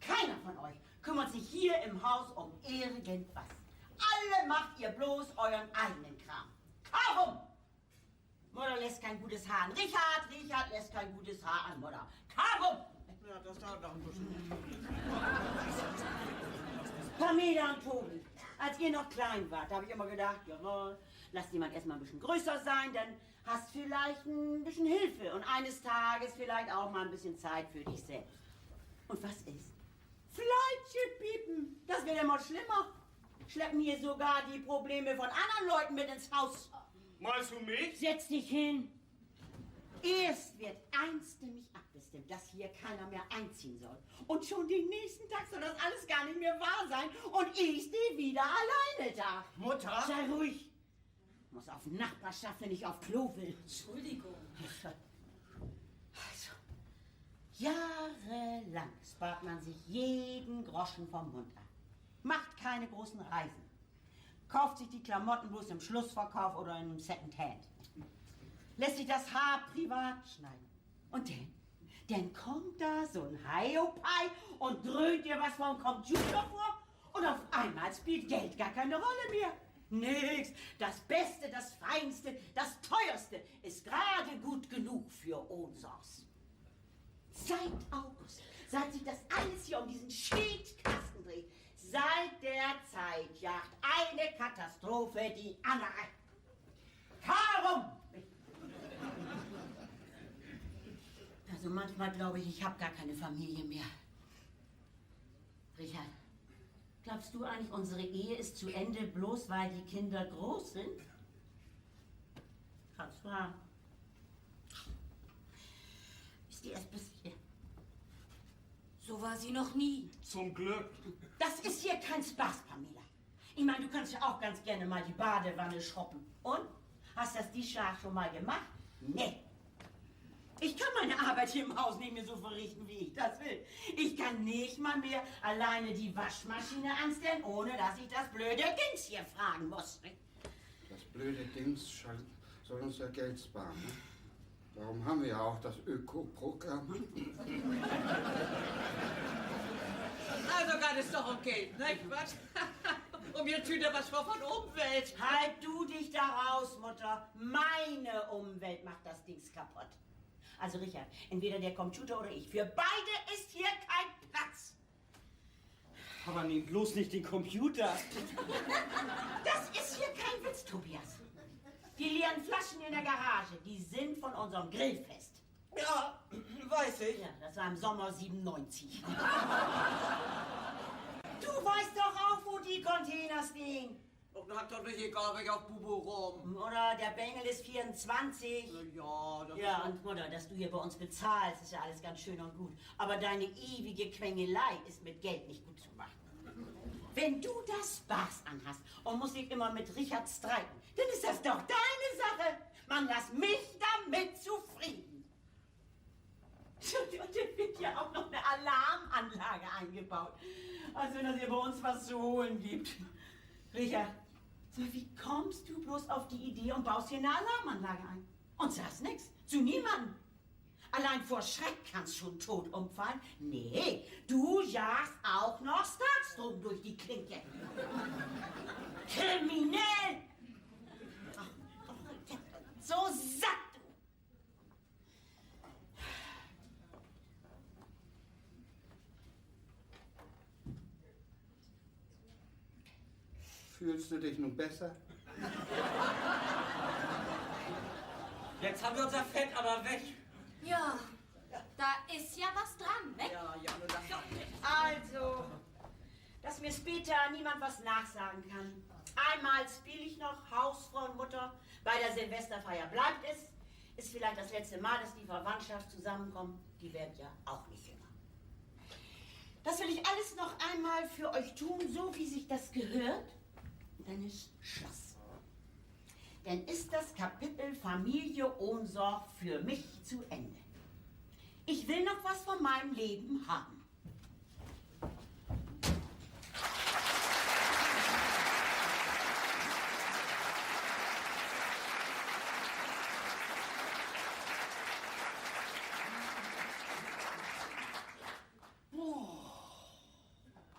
Keiner von euch kümmert sich hier im Haus um irgendwas. Alle macht ihr bloß euren eigenen Kram. Kavum! Mutter lässt kein gutes Haar an Richard lässt kein gutes Haar an Mutter. Kavum! Ja, das dauert noch ein bisschen. Pamela und Tobi, als ihr noch klein wart, habe ich immer gedacht, jawohl, lass jemand erstmal ein bisschen größer sein, dann hast vielleicht ein bisschen Hilfe und eines Tages vielleicht auch mal ein bisschen Zeit für dich selbst. Und was ist? Fleitchen piepen, das wird immer schlimmer. Schleppen hier sogar die Probleme von anderen Leuten mit ins Haus. Meinst du mich? Setz dich hin. Erst wird einstimmig abgestimmt, dass hier keiner mehr einziehen soll. Und schon den nächsten Tag soll das alles gar nicht mehr wahr sein. Und ich stehe wieder alleine da. Mutter? Sei ruhig. Muss auf Nachbarschaft, wenn ich auf Klo will. Entschuldigung. Also, jahrelang spart man sich jeden Groschen vom Mund ab. Macht keine großen Reisen. Kauft sich die Klamotten bloß im Schlussverkauf oder im Secondhand. Lässt sich das Haar privat schneiden. Und dann kommt da so ein Hiopai und dröhnt dir was vom Computer vor und auf einmal spielt Geld gar keine Rolle mehr. Nix. Das Beste, das Feinste, das Teuerste ist gerade gut genug für Ohnsorgs. Seit August, seit sich das alles hier um diesen Schiedkasten dreht, seit der Zeit jagt eine Katastrophe die andere. Warum? Also manchmal glaube ich habe gar keine Familie mehr. Richard, glaubst du eigentlich, unsere Ehe ist zu Ende, bloß weil die Kinder groß sind? Kannst fragen. Ist die erst bis hier? So war sie noch nie. Zum Glück. Das ist hier kein Spaß, Pamela. Ich meine, du kannst ja auch ganz gerne mal die Badewanne schrubben. Und? Hast das die Schlag schon mal gemacht? Nee. Ich kann meine Arbeit hier im Haus nicht mehr so verrichten, wie ich das will. Ich kann nicht mal mehr alleine die Waschmaschine anstellen, ohne dass ich das blöde Dings hier fragen muss. Das blöde Dings soll uns ja Geld sparen. Ne? Darum haben wir ja auch das Öko-Programm. Also geht es doch um Geld, nicht was? Um ihr Tüte was von Umwelt. Halt du dich da raus, Mutter. Meine Umwelt macht das Dings kaputt. Also Richard, entweder der Computer oder ich. Für beide ist hier kein Platz. Aber nimm bloß nicht den Computer. Das ist hier kein Witz, Tobias. Die leeren Flaschen in der Garage, die sind von unserem Grillfest. Ja, weiß ich. Ja, das war im Sommer 97. Du weißt doch auch, wo die Container stehen. Und hat doch nicht egal, welcher Bubu rum. Oder der Bengel ist 24. Ja, das Ja, und Mutter, dass du hier bei uns bezahlst, ist ja alles ganz schön und gut. Aber deine ewige Quengelei ist mit Geld nicht gut zu machen. Wenn du das Spaß anhast und musst dich immer mit Richard streiten, dann ist das doch deine Sache. Man, lass mich damit zufrieden. Und dann wird ja auch noch eine Alarmanlage eingebaut. Als wenn es hier bei uns was zu holen gibt. Richard, so, wie kommst du bloß auf die Idee und baust hier eine Alarmanlage ein? Und sagst nichts, zu niemandem. Allein vor Schreck kannst schon tot umfallen. Nee, du jagst auch noch Starkstrom durch die Klinke. Kriminell! So satt! Fühlst du dich nun besser? Jetzt haben wir unser Fett aber weg. Ja, da ist ja was dran, ne? Ja, nur das. Also, dass mir später niemand was nachsagen kann. Einmal spiele ich noch Hausfrau und Mutter. Bei der Silvesterfeier bleibt es. Ist vielleicht das letzte Mal, dass die Verwandtschaft zusammenkommt. Die werden ja auch nicht jünger. Das will ich alles noch einmal für euch tun, so wie sich das gehört. Und dann ist Schluss. Dann ist das Kapitel Familie Ohnsorg für mich zu Ende. Ich will noch was von meinem Leben haben.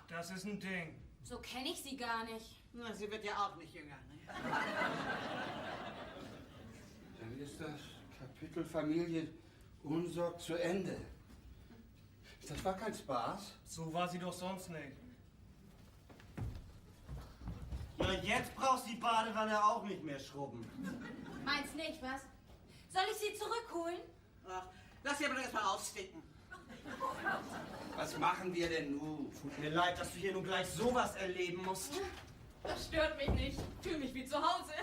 Das ist ein Ding. So kenne ich sie gar nicht. Na, sie wird ja auch nicht jünger. Ne? Dann ist das Kapitel Familie Ohnsorg zu Ende. Das war kein Spaß. So war sie doch sonst nicht. Ja, jetzt brauchst du die Badewanne auch nicht mehr schrubben. Meinst nicht, was? Soll ich sie zurückholen? Ach, lass sie aber erst mal aussticken. Was machen wir denn nun? Tut mir leid, dass du hier nun gleich sowas erleben musst. Das stört mich nicht. Fühl mich wie zu Hause.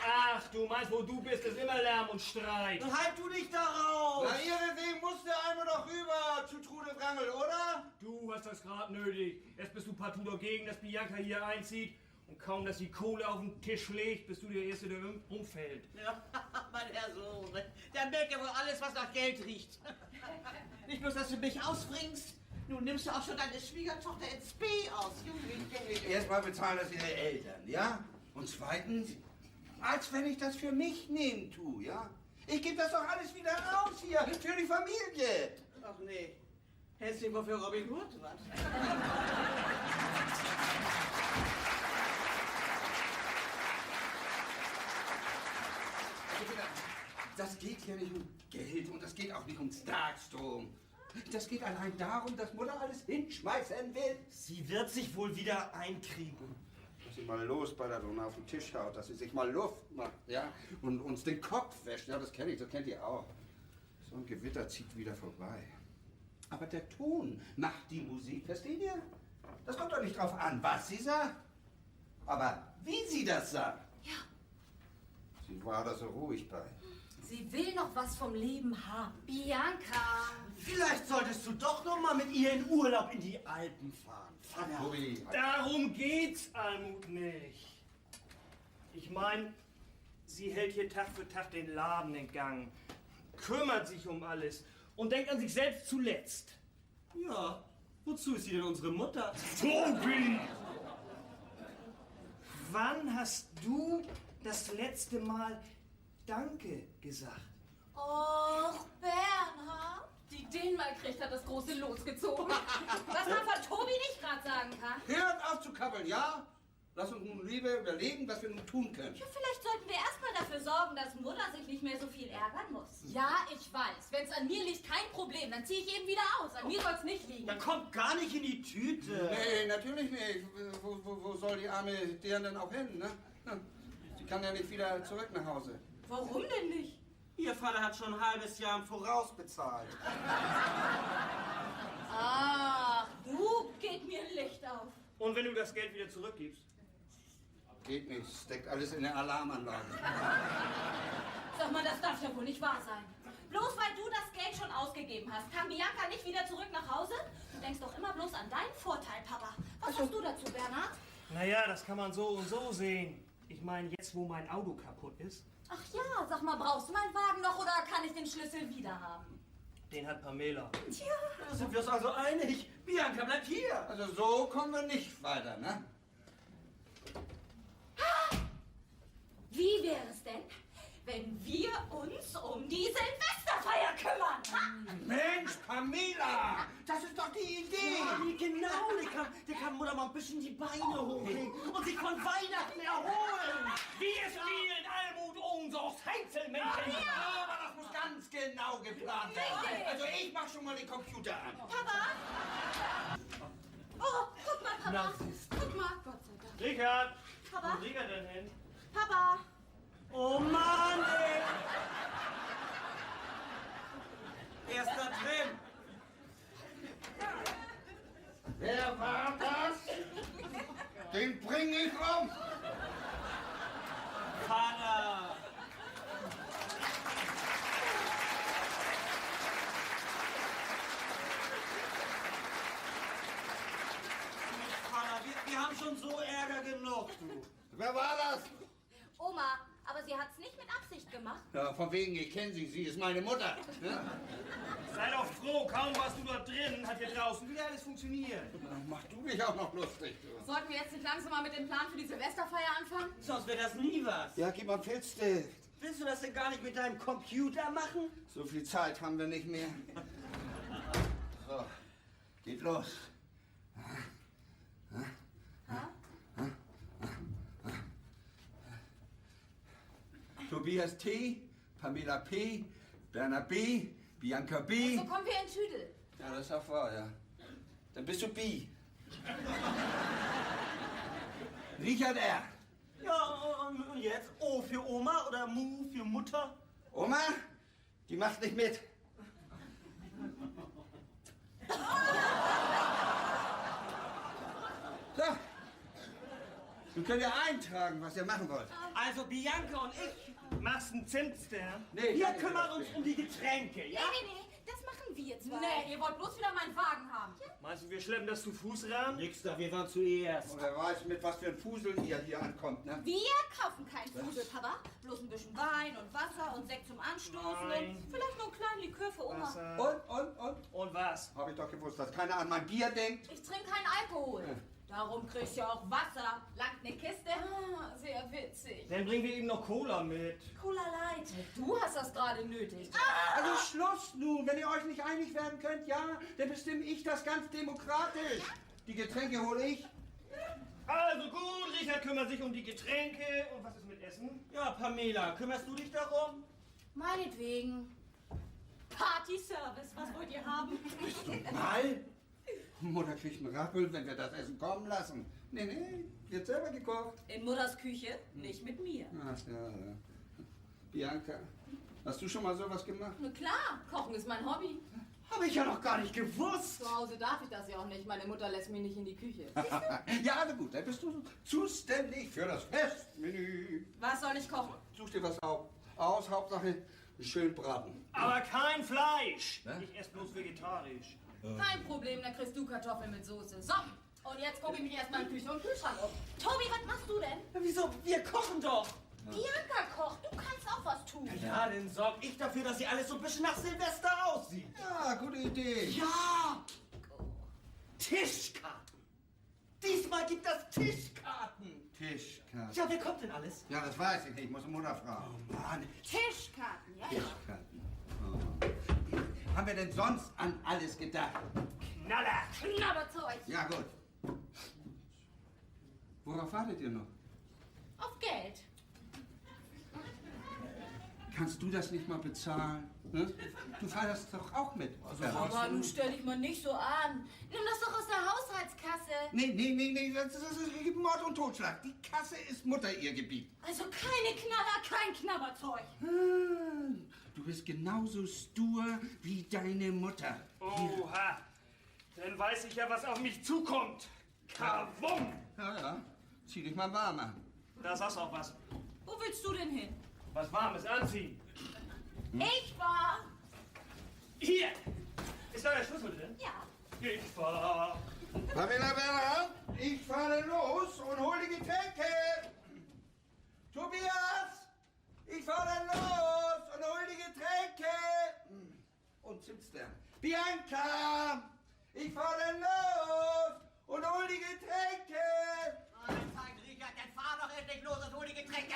Ach, du meinst, wo du bist, ist immer Lärm und Streit. Dann halt du dich da raus! Na, ihretwegen musste einmal noch rüber zu Trude Wrangel, oder? Du hast das gerade nötig. Erst bist du partout dagegen, dass Bianca hier einzieht. Und kaum, dass die Kohle auf den Tisch legt, bist du der Erste, der umfällt. Ja, mein Herr Sohn, der merkt ja wohl alles, was nach Geld riecht. Nicht bloß, dass du mich ausbringst, nun nimmst du auch schon deine Schwiegertochter ins B aus. Junge, Erstmal bezahlen das ihre Eltern, ja? Und zweitens, als wenn ich das für mich nehmen tue, ja? Ich gebe das doch alles wieder raus hier, für die Familie. Ach nee, hältst du immer für Robin Hood, was? Das geht hier nicht um Geld und das geht auch nicht um Starkstrom. Das geht allein darum, dass Mutter alles hinschmeißen will. Sie wird sich wohl wieder einkriegen. Dass sie mal los bei der Donau auf den Tisch haut, dass sie sich mal Luft macht, ja? Und uns den Kopf wäscht, ja, das kenne ich, das kennt ihr auch. So ein Gewitter zieht wieder vorbei. Aber der Ton macht die Musik, versteht ihr? Das kommt doch nicht drauf an, was sie sagt, aber wie sie das sagt. Ja. Sie war da so ruhig bei. Sie will noch was vom Leben haben. Bianca. Vielleicht solltest du doch noch mal mit ihr in Urlaub in die Alpen fahren. Vater. Tobi, Darum geht's, Almut, nicht. Ich meine, sie hält hier Tag für Tag den Laden in Gang, kümmert sich um alles und denkt an sich selbst zuletzt. Ja, wozu ist sie denn unsere Mutter? Tobi! Wann hast du das letzte Mal Danke gesagt? Och, Bernhard. Die den mal kriegt, hat das große losgezogen. Was man von Tobi nicht gerade sagen kann. hört auf zu kabbeln, ja? Lass uns nun lieber überlegen, was wir nun tun können. Ja, vielleicht sollten wir erstmal dafür sorgen, dass Mutter sich nicht mehr so viel ärgern muss. Ja, ich weiß. Wenn es an mir liegt, kein Problem. Dann ziehe ich eben wieder aus. An mir soll es nicht liegen. Da kommt gar nicht in die Tüte. Nee, natürlich nicht. Wo soll die arme Dirn denn auch hin, ne? Sie kann ja nicht wieder zurück nach Hause. Warum denn nicht? Ihr Vater hat schon ein halbes Jahr im Voraus bezahlt. Ach, du geht mir Licht auf. Und wenn du das Geld wieder zurückgibst? Geht nicht, steckt alles in der Alarmanlage. Sag mal, das darf ja wohl nicht wahr sein. Bloß weil du das Geld schon ausgegeben hast, kann Bianca nicht wieder zurück nach Hause? Du denkst doch immer bloß an deinen Vorteil, Papa. Was sagst du dazu, Bernhard? Naja, das kann man so und so sehen. Ich meine, jetzt wo mein Auto kaputt ist, Ach ja, sag mal, brauchst du meinen Wagen noch oder kann ich den Schlüssel wieder haben? den hat Pamela. Tja. Da sind wir uns also einig. Bianca bleibt hier. Also so kommen wir nicht weiter, ne? Wie wäre es denn, wenn wir uns um die Silvesterfeier kümmern? Ha? Mensch, Pamela! Das ist doch die Idee! Ja, genau. Der kann Mutter mal ein bisschen die Beine hochlegen und sich von Weihnachten erholen. Wir spielen Almut Ohnsorgs Heinzelmännchen. Aber das muss ganz genau geplant werden. Also ich mach schon mal den Computer an. Papa? Oh, guck mal, Papa. Guck mal, Gott sei Dank. Richard! Papa? Wo ist Richard denn hin? Papa? Oh Mann, ey. Er ist da drin. Wer war das? Den bring ich um! Vater! Vater, wir haben schon so Ärger genug, du. Wer war das? Oma, aber sie hat's nicht mit Absicht gemacht. Ja, von wegen, ich kenne sie. Sie ist meine Mutter. Ja? Sei doch froh, kaum warst du dort drin, hat hier draußen wieder alles funktioniert. Mach du dich auch noch lustig. Du. Sollten wir jetzt nicht langsam mal mit dem Plan für die Silvesterfeier anfangen? Sonst wäre das nie was. Ja, gib mal einen Filzstift. Willst du das denn gar nicht mit deinem Computer machen? So viel Zeit haben wir nicht mehr. So, geht los. Tobias T., Pamela P., Berner B., Bianca B. So kommen wir in Tüdel. Ja, das ist auch wahr, ja. Dann bist du B. Richard R. Ja, und jetzt? O für Oma oder Mu für Mutter? Oma, die macht nicht mit. So. Wir können ja eintragen, was ihr machen wollt. Also Bianca und ich, Machst einen Zimtstern? Nee, wir kümmern uns um die Getränke, ja? Nee, das machen wir zwei. Nee, ihr wollt bloß wieder meinen Wagen haben. Meinst du, wir schleppen das zu Fuß ran? Nix da, wir waren zuerst. Und wer weiß, mit was für ein Fusel ihr hier ankommt, ne? Wir kaufen kein Fusel, Papa. Bloß ein bisschen Wein und Wasser und Sekt zum Anstoßen Nein. und vielleicht noch einen kleinen Likör für Oma. Wasser. Und was? Hab ich doch gewusst, dass keiner an mein Bier denkt. Ich trinke keinen Alkohol. Darum kriegst du ja auch Wasser. Langt eine Kiste. Ah, sehr witzig. Dann bringen wir ihm noch Cola mit. Cola Light. Du hast das gerade nötig. Also Schluss nun, wenn ihr euch nicht einig werden könnt, ja, dann bestimme ich das ganz demokratisch. Die Getränke hole ich. Also gut, Richard kümmert sich um die Getränke. Und was ist mit Essen? Ja, Pamela, kümmerst du dich darum? Meinetwegen. Party-Service, was wollt ihr haben? Mal. Mutter kriegt einen Rappel, wenn wir das Essen kommen lassen. Nee, wird selber gekocht. In Mutters Küche, nicht mit mir. Ach ja. Bianca, hast du schon mal sowas gemacht? Na klar, Kochen ist mein Hobby. Habe ich ja noch gar nicht gewusst. Zu Hause darf ich das ja auch nicht. Meine Mutter lässt mich nicht in die Küche. Ja, also gut, dann bist du zuständig für das Festmenü. Was soll ich kochen? Such dir was aus, Hauptsache schön braten. Aber kein Fleisch. Ne? Ich esse bloß vegetarisch. Kein Problem, dann kriegst du Kartoffeln mit Soße. So, und jetzt gucke ich mich erstmal in Küche und Kühlschrank um. Tobi, was machst du denn? Wieso? Wir kochen doch. Bianca kocht, du kannst auch was tun. Ja, dann sorg ich dafür, dass sie alles so ein bisschen nach Silvester aussieht. Ja, gute Idee. Ja! Tischkarten. Diesmal gibt es Tischkarten. Tischkarten. Ja, wer kommt denn alles? Ja, das weiß ich nicht, ich muss die Mutter fragen. Mann, Tischkarten, ja? Tischkarten. Oh. Haben wir denn sonst an alles gedacht? Knaller. Knabberzeug. Ja, gut. Worauf wartet ihr noch? Auf Geld. Kannst du das nicht mal bezahlen? Ne? Du feierst doch auch mit. Aber nun stell dich mal nicht so an. Nimm das doch aus der Haushaltskasse. Nee, das ist Mord und Totschlag. Die Kasse ist Mutter ihr Gebiet. Also keine Knaller, kein Knabberzeug. Du bist genauso stur wie deine Mutter. Oha. Dann weiß ich ja, was auf mich zukommt. Kavum. Ja, zieh dich mal warm an. Da sagst du auch was. Wo willst du denn hin? Was Warmes anziehen. Ich war. Hier. Ist da der Schlüssel drin? Ja. Ich fahr. Pamela Berner, ich fahre los und hol die Getränke. Tobias, ich fahre los und hol die Getränke. Und Zimtstern. Bianca, ich fahre los und hol die Getränke. Richard, dann fahr doch endlich los und hol die Getränke!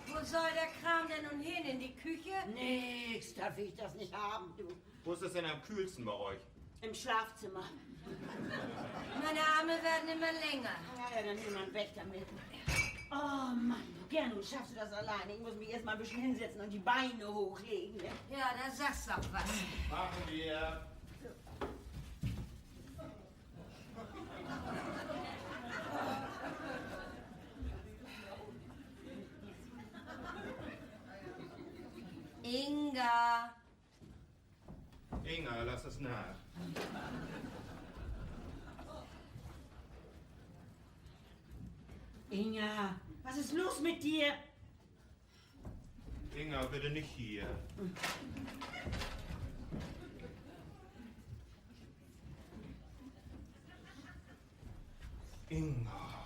Wo soll der Kram denn nun hin? In die Küche? Nix, darf ich das nicht haben, du. Wo ist es denn am kühlsten bei euch? Im Schlafzimmer. Meine Arme werden immer länger. Ja, dann nimm mal einen Weg damit. Oh Mann, Gernot, schaffst du das alleine? Ich muss mich erst mal ein bisschen hinsetzen und die Beine hochlegen. Ne? Ja, da sagst du auch was. Machen wir. Inga, lass es nach. Inga, was ist los mit dir? Inga, bitte nicht hier. Inga.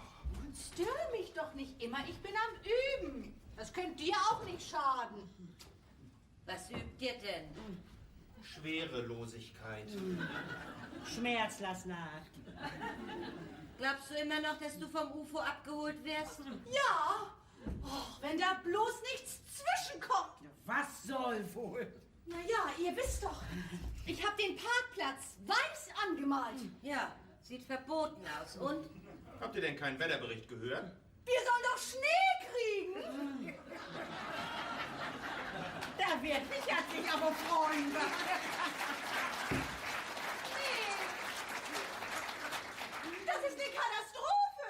Störe mich doch nicht immer, ich bin am Üben. Das könnte dir auch nicht schaden. Was übt ihr denn? Schwerelosigkeit. Schmerz, lass nach. Glaubst du immer noch, dass du vom UFO abgeholt wirst? Ja, wenn da bloß nichts zwischenkommt. Was soll wohl? Naja, ihr wisst doch, ich habe den Parkplatz weiß angemalt. Ja, sieht verboten aus. Und? Habt ihr denn keinen Wetterbericht gehört? Wir sollen doch Schnee kriegen. Da wird Richard sich aber freuen. Das ist eine Katastrophe.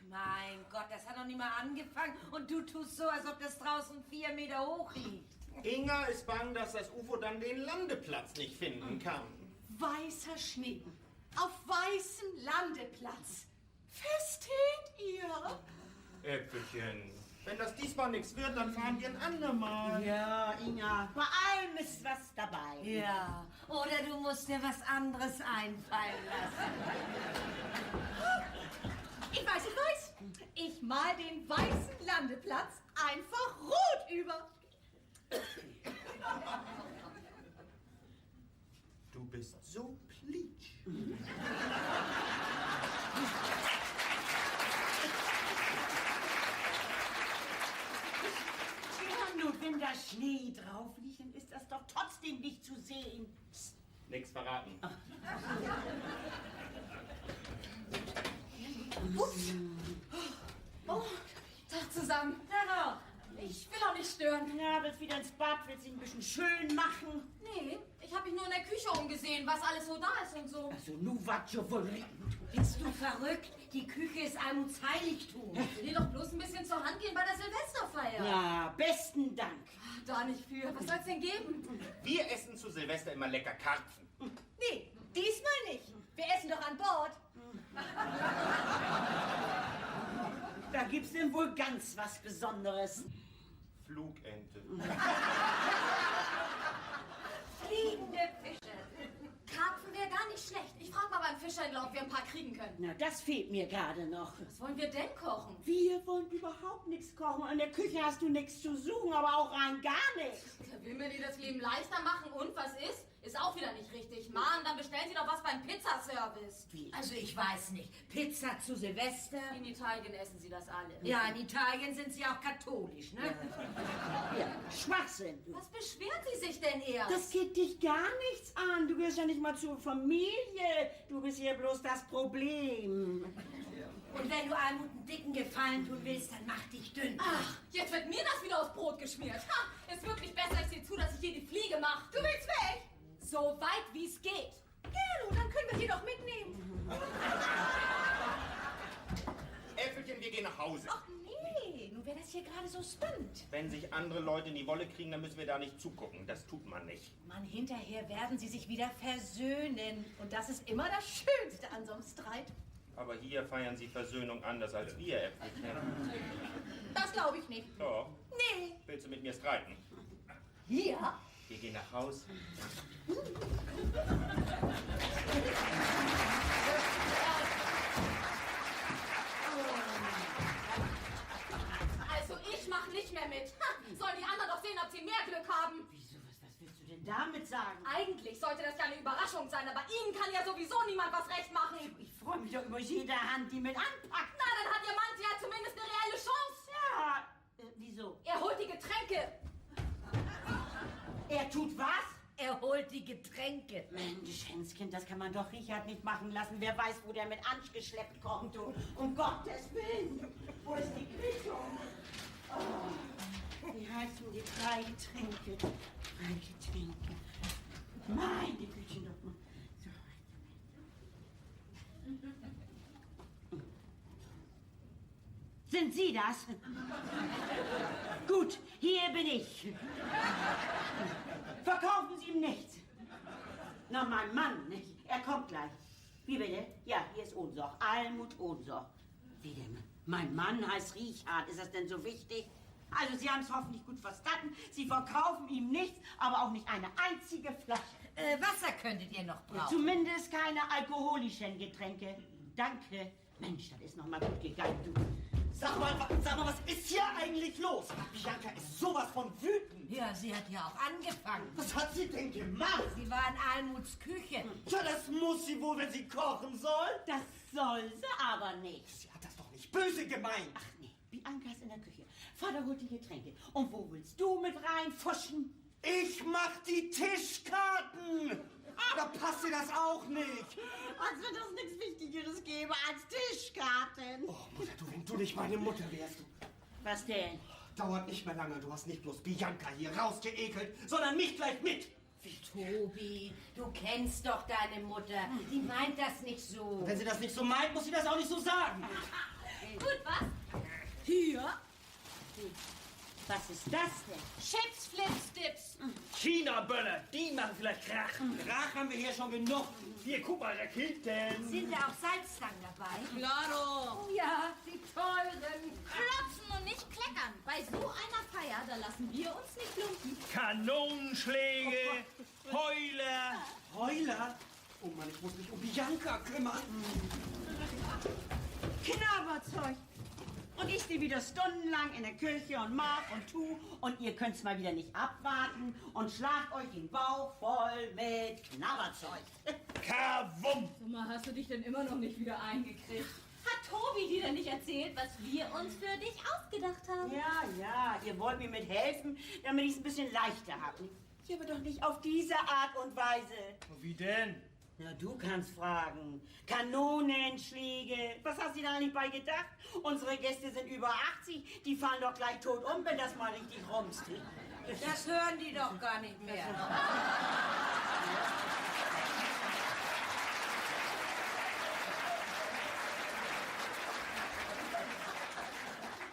Mein Gott, das hat noch nie mal angefangen. Und du tust so, als ob das draußen 4 Meter hoch liegt. Inga ist bang, dass das UFO dann den Landeplatz nicht finden kann. Weißer Schnee auf weißem Landeplatz. Versteht ihr? Äpfelchen, wenn das diesmal nichts wird, dann fahren wir ein andermal. Ja, Inga, bei allem ist was dabei. Ja, oder du musst dir was anderes einfallen lassen. Ich weiß. Ich mal den weißen Landeplatz einfach rot über. Du bist so pleatsch. Ja, nur wenn da Schnee drauf liegt, dann ist das doch trotzdem nicht zu sehen. Psst, nix verraten. Oh, Tag zusammen. Tag auch. Ich will auch nicht stören. Ja, willst wieder ins Bad, willst dich ein bisschen schön machen. Nee, ich habe mich nur in der Küche umgesehen, was alles so da ist und so. Also, nu wat jo wohl. Bist du verrückt? Die Küche ist Almuts Heiligtum. Ich will dir doch bloß ein bisschen zur Hand gehen bei der Silvesterfeier. Ja, besten Dank. Da nicht für. Was soll's denn geben? Wir essen zu Silvester immer lecker Karpfen. Nee, diesmal nicht. Wir essen doch an Bord. Da gibt's denn wohl ganz was Besonderes. Flugente. Fliegende Fische. Karpfen wäre gar nicht schlecht. Ich frage mal beim Fischhändler, ob wir ein paar kriegen können. Na, das fehlt mir gerade noch. Was wollen wir denn kochen? Wir wollen überhaupt nichts kochen. In der Küche hast du nichts zu suchen, aber auch rein gar nichts. Der will mir die das Leben leichter machen und was ist? Ist auch wieder nicht richtig. Mann, dann bestellen Sie doch was beim Pizzaservice. Also ich weiß nicht. Pizza zu Silvester? In Italien essen Sie das alle. Ja, in Italien sind sie auch katholisch, ne? Ja, Schwachsinn. Du. Was beschweren Sie sich denn erst? Das geht dich gar nichts an. Du gehörst ja nicht mal zur Familie. Du bist hier bloß das Problem. Und wenn du Almut einen dicken Gefallen tun willst, dann mach dich dünn. Ach, jetzt wird mir das wieder aufs Brot geschmiert. Ha, ist wirklich besser, ich sehe zu, dass ich hier die Fliege mache. Du willst weg? So weit, wie es geht. Gerne, dann können wir die doch mitnehmen. Äpfelchen, wir gehen nach Hause. Ach nee, nun wäre das hier gerade so spannend. Wenn sich andere Leute in die Wolle kriegen, dann müssen wir da nicht zugucken. Das tut man nicht. Mann, hinterher werden sie sich wieder versöhnen. Und das ist immer das Schönste an so einem Streit. Aber hier feiern sie Versöhnung anders als wir, Äpfelchen. Das glaube ich nicht. Doch. Nee. Willst du mit mir streiten? Hier? Wir gehen nach Haus. Also ich mache nicht mehr mit. Ha, sollen die anderen doch sehen, ob sie mehr Glück haben. Wieso? Was willst du denn damit sagen? Eigentlich sollte das ja eine Überraschung sein, aber Ihnen kann ja sowieso niemand was recht machen. Ich freue mich doch über jede Hand, die mit anpackt. Na, dann hat Ihr Mann ja zumindest eine reelle Chance. Ja, wieso? Er holt die Getränke. Er tut was? Er holt die Getränke. Mensch, Hänschen, das kann man doch Richard nicht machen lassen. Wer weiß, wo der mit Ansch geschleppt kommt. Du. Um Gottes Willen. Wo ist die Quittung? Oh, wie heißen die 3 Getränke? 3 Getränke. Meine Güte doch mal. So. Sind Sie das? Gut, hier bin ich. Verkaufen Sie ihm nichts. Na, mein Mann, nicht? Er kommt gleich. Wie bitte? Ja, hier ist Ohnsorg. Almut Ohnsorg. Wie denn? Mein Mann heißt Richard. Ist das denn so wichtig? Also, Sie haben es hoffentlich gut verstanden. Sie verkaufen ihm nichts, aber auch nicht eine einzige Flasche. Wasser könntet ihr noch brauchen. Zumindest keine alkoholischen Getränke. Danke. Mensch, das ist noch mal gut gegangen, du. Sag mal, was ist hier eigentlich los? Bianca ist sowas von wütend. Ja, sie hat ja auch angefangen. Was hat sie denn gemacht? Sie war in Almuts Küche. Ja, das muss sie wohl, wenn sie kochen soll. Das soll sie aber nicht. Sie hat das doch nicht böse gemeint. Ach nee, Bianca ist in der Küche. Vater holt die Getränke. Und wo willst du mit reinfuschen? Ich mach die Tischkarten. Da passt dir das auch nicht. Als wenn das nichts Wichtigeres gäbe als Tischkarten. Oh, Mutter, wenn du nicht meine Mutter wärst. Was denn? Dauert nicht mehr lange. Du hast nicht bloß Bianca hier rausgeekelt, sondern mich gleich mit. Tobi, du kennst doch deine Mutter. Die meint das nicht so. Wenn sie das nicht so meint, muss sie das auch nicht so sagen. Gut, was? Hier? Was ist das denn? Chips, Flips, Dips. China-Böller, die machen vielleicht Krach. Krach haben wir hier schon genug. Hier, guck mal, Raketen. Sind da auch Salzstangen dabei? Claro. Ja, die teuren. Klopfen und nicht kleckern. Bei so einer Feier, da lassen wir uns nicht lumpen. Kanonenschläge, Heuler. Heuler? Oh Mann, ich muss mich um Bianca kümmern. Knabberzeug. Und ich stehe wieder stundenlang in der Küche und mach und tu. Und ihr könnt's mal wieder nicht abwarten und schlagt euch den Bauch voll mit Knabberzeug. Kavum. Sag mal, hast du dich denn immer noch nicht wieder eingekriegt? Hat Tobi dir denn nicht erzählt, was wir uns für dich ausgedacht haben? Ja, ihr wollt mir mithelfen, damit ich es ein bisschen leichter habe. Ja, aber doch nicht auf diese Art und Weise. Wie denn? Ja, du kannst fragen. Kanonenschläge. Was hast du da nicht bei gedacht? Unsere Gäste sind über 80. Die fallen doch gleich tot um, wenn das mal richtig rumst. Das hören die doch gar nicht mehr.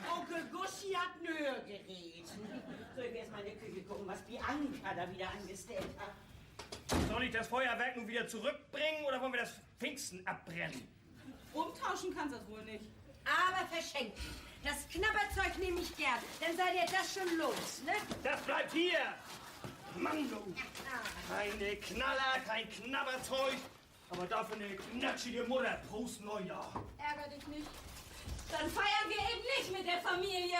Onkel Guschi hat Nörgerät. Soll ich erst mal in die Küche gucken, was Bianca da wieder angestellt hat? Soll ich das Feuerwerk nun wieder zurückbringen oder wollen wir das Pfingsten abbrennen? Umtauschen kannst du das wohl nicht. Aber verschenkt. Das Knabberzeug nehme ich gern. Dann seid ihr das schon los, ne? Das bleibt hier! Mann, du! Keine Knaller, kein Knabberzeug, aber dafür eine knatschige Mutter. Prost Neujahr! Ärger dich nicht. Dann feiern wir eben nicht mit der Familie.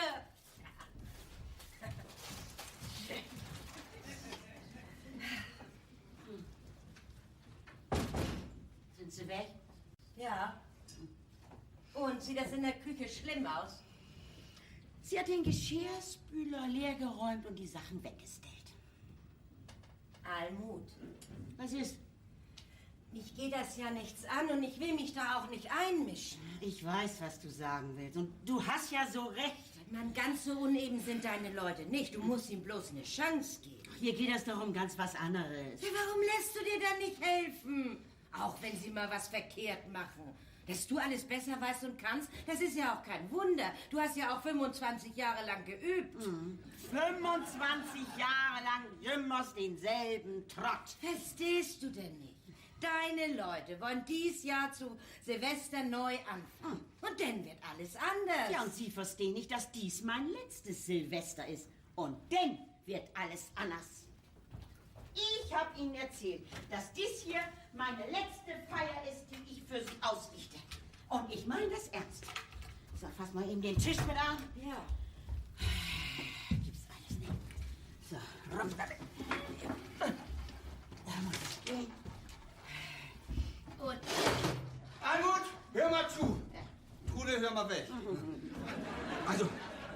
Sind sie weg? Ja. Und sieht das in der Küche schlimm aus? Sie hat den Geschirrspüler leergeräumt und die Sachen weggestellt. Almut, Was ist? mich geht das ja nichts an und ich will mich da auch nicht einmischen. Ich weiß, was du sagen willst. Und du hast ja so recht. Man, ganz so uneben sind deine Leute nicht. Du musst ihm bloß eine Chance geben. Hier geht es doch um ganz was anderes. Ja, warum lässt du dir dann nicht helfen? Auch wenn sie mal was verkehrt machen. Dass du alles besser weißt und kannst, das ist ja auch kein Wunder. Du hast ja auch 25 Jahre lang geübt. 25 Jahre lang immer denselben Trott. Verstehst du denn nicht? Deine Leute wollen dies Jahr zu Silvester neu anfangen. Und dann wird alles anders. Ja, und Sie verstehen nicht, dass dies mein letztes Silvester ist. Und dann wird alles anders. Ich habe Ihnen erzählt, dass dies hier meine letzte Feier ist, die ich für Sie ausrichte. Und ich meine das ernst. So, fass mal eben den Tisch mit an. Ja. Gibt's alles nicht. So, rum damit. Da muss ich gehen. Und Almut, hör mal zu. Trude, hör mal weg. Also,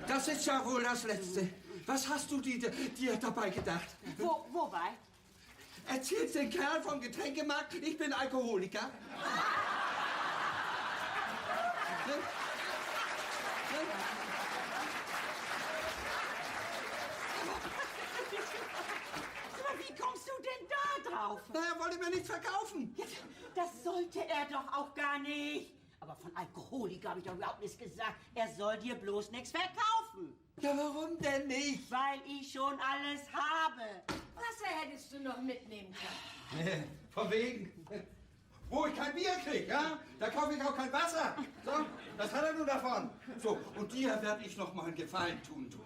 das ist ja wohl das Letzte. Was hast du dir dabei gedacht? Wobei? Erzählst den Kerl vom Getränkemarkt, ich bin Alkoholiker? Aber wie kommst du denn da drauf? Na, er wollte mir nichts verkaufen. Das sollte er doch auch gar nicht. Aber von Alkoholiker habe ich doch überhaupt nichts gesagt. Er soll dir bloß nichts verkaufen. Ja, warum denn nicht? Weil ich schon alles habe. Wasser hättest du noch mitnehmen können. Von wegen. Wo ich kein Bier krieg, ja? Da kaufe ich auch kein Wasser. So, das hat er nur davon. So, und dir werde ich noch mal einen Gefallen tun, du.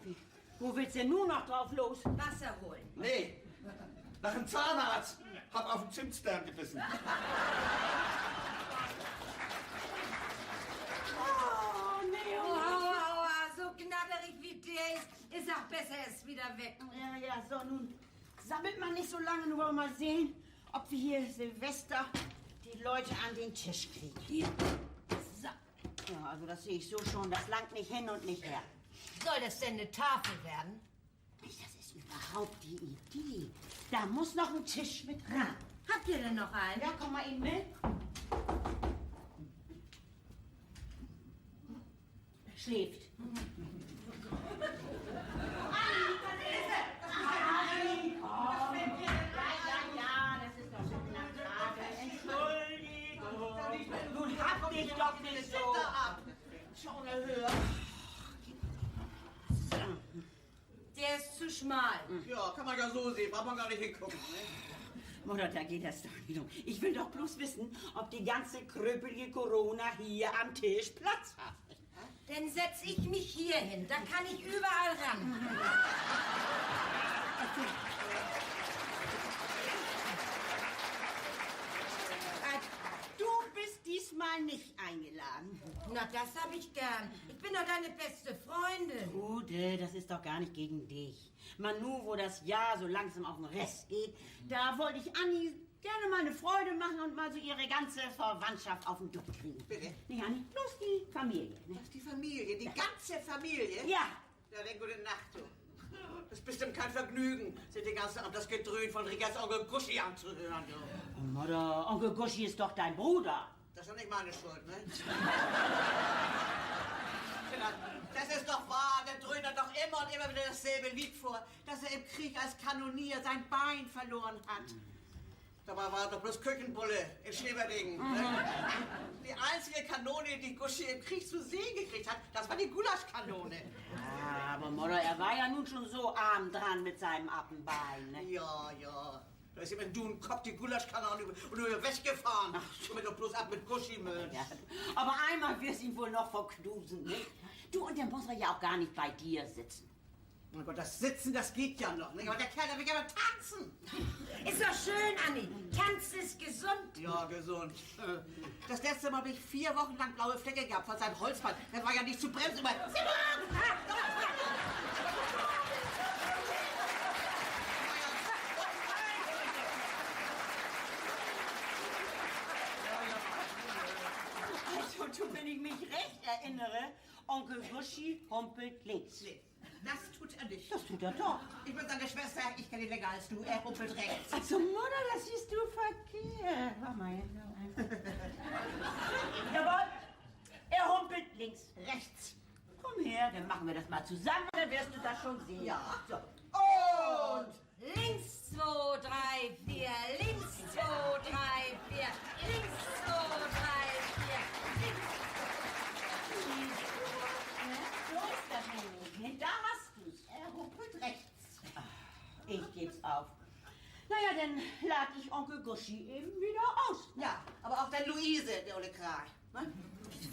Wo willst du denn nun noch drauf los? Wasser holen. Nee, nach dem Zahnarzt. Hab auf den Zimtstern gebissen. Oh, nee, Aua, so knatterig wie der ist auch besser, er ist wieder weg. Ja, so, nun sammelt man nicht so lange, nur wollen wir mal sehen, ob wir hier Silvester die Leute an den Tisch kriegen. Hier. So. Ja, also das sehe ich so schon, das langt nicht hin und nicht her. Soll das denn eine Tafel werden? Das ist überhaupt die Idee. Da muss noch ein Tisch mit ran. Habt ihr denn noch einen? Ja, komm mal eben mit. Schläft. Nun hab dich doch nicht so. Schau mal höher. Der ist zu schmal. Ja, kann man ja so sehen, braucht man gar nicht hingucken. Ne? Mutter, da geht das doch nicht um. Ich will doch bloß wissen, ob die ganze kröpelige Corona hier am Tisch Platz hat. Dann setz ich mich hier hin, da kann ich überall ran. Du bist diesmal nicht eingeladen. Na, das hab ich gern. Ich bin doch deine beste Freundin. Gude, das ist doch gar nicht gegen dich. Manu, wo das Jahr so langsam auf den Rest geht, da wollte ich Anni gerne mal eine Freude machen und mal so ihre ganze Verwandtschaft auf den Dutt kriegen. Bitte? Nicht, Anni? Bloß die Familie. Ne? Das ist die Familie, die ganze Familie? Ja. Ja, dann gute Nacht, du. Das ist bestimmt kein Vergnügen, sich den ganzen Abend das Gedröhn von Rigas Onkel Guschi anzuhören, du. Oh, Mutter, Onkel Guschi ist doch dein Bruder. Das ist doch nicht meine Schuld, ne? Das ist doch wahr, der dröhnt doch immer und immer wieder dasselbe Lied vor, dass er im Krieg als Kanonier sein Bein verloren hat. Dabei war er doch bloß Küchenbulle in Schneeberdingen. Ne? Die einzige Kanone, die Guschi im Krieg zu sehen gekriegt hat, das war die Gulaschkanone. Ja, aber Mutter, er war ja nun schon so arm dran mit seinem Appenbein. Ne? Ja, ja. Da ist jemand du einen Kopf die Gulaschkanone und du weggefahren. Ach, schon doch bloß ab mit Guschi-Mönch. Ja, aber einmal wirst du ihn wohl noch verknusen, nicht? Du, und der muss er ja auch gar nicht bei dir sitzen. Mein Gott, das Sitzen, das geht ja noch, nicht? Aber der Kerl, der will gerne tanzen. Ist doch schön, Anni. Tanz ist gesund. Ja, gesund. Das letzte Mal habe ich 4 Wochen lang blaue Flecke gehabt von seinem Holzbein. Das war ja nicht zu bremsen. Immer. Also, wenn ich mich recht erinnere, Onkel Guschi humpelt links. Nee, das tut er nicht. Das tut er doch. Ich bin seine Schwester, ich kenne ihn länger als du. Er humpelt rechts. Also, Mutter, das siehst du verkehrt. Mach mal her. Jawohl, er humpelt links. Rechts. Komm her, dann machen wir das mal zusammen, dann wirst du das schon sehen. Ja. So. Und links 2, 3, 4, links 2, 3, 4, links 2, 3, 4, links. So ist das nämlich. Da hast du's. Er humpelt rechts. Ich geb's auf. Naja, dann lade ich Onkel Guschi eben wieder aus. Ja, aber auch der Luise, der olle Kral. Ne?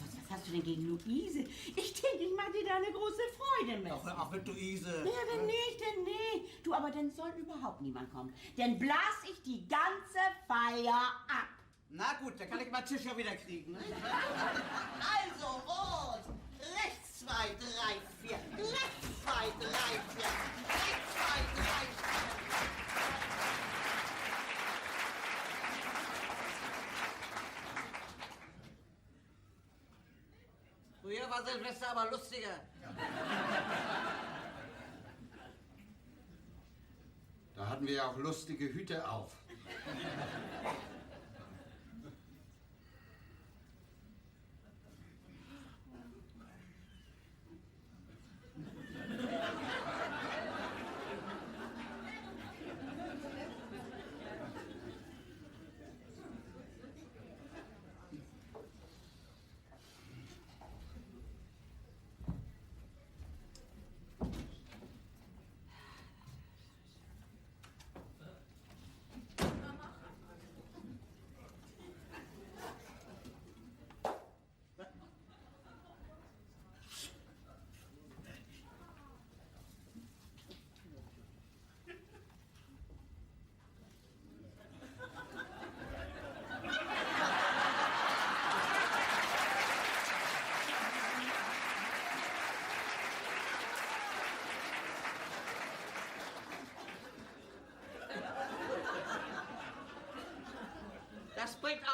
Was hast du denn gegen Luise? Ich denke, ich mache dir da eine große Freude mit. Auch mit Luise. Ja, denn nicht, denn nee. Du, aber dann soll überhaupt niemand kommen. Denn blas ich die ganze Feier ab. Na gut, dann kann ich meinen Tisch ja wieder kriegen. Ne? Also, und rechts 2, 3, 4, rechts 2, 3, 4, rechts 2, 3, 4. Früher war Silvester aber lustiger. Da hatten wir ja auch lustige Hüte auf.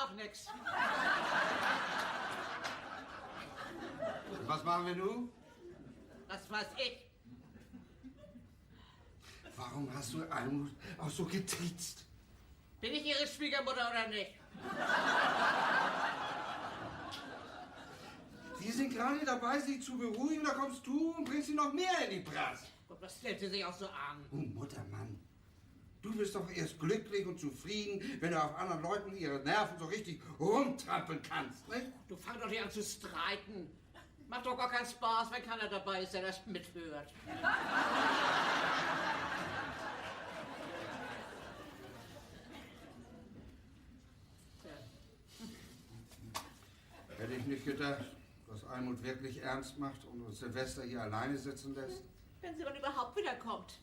auch nichts. Und was machen wir nun? Was weiß ich. Warum hast du Almut auch so getriezt? Bin ich Ihre Schwiegermutter oder nicht? Sie sind gerade dabei, sie zu beruhigen, da kommst du und bringst sie noch mehr in die Bras. Und was stellt sie sich auch so an? Oh, Muttermann, du bist doch erst glücklich und zufrieden, wenn du auf anderen Leuten ihre Nerven so richtig rumtrampeln kannst, nicht? Du fang doch nicht an zu streiten. Macht doch gar keinen Spaß, wenn keiner dabei ist, der das mithört. Hätte ich nicht gedacht, dass Almut wirklich ernst macht und uns Silvester hier alleine sitzen lässt. Wenn sie dann überhaupt wiederkommt.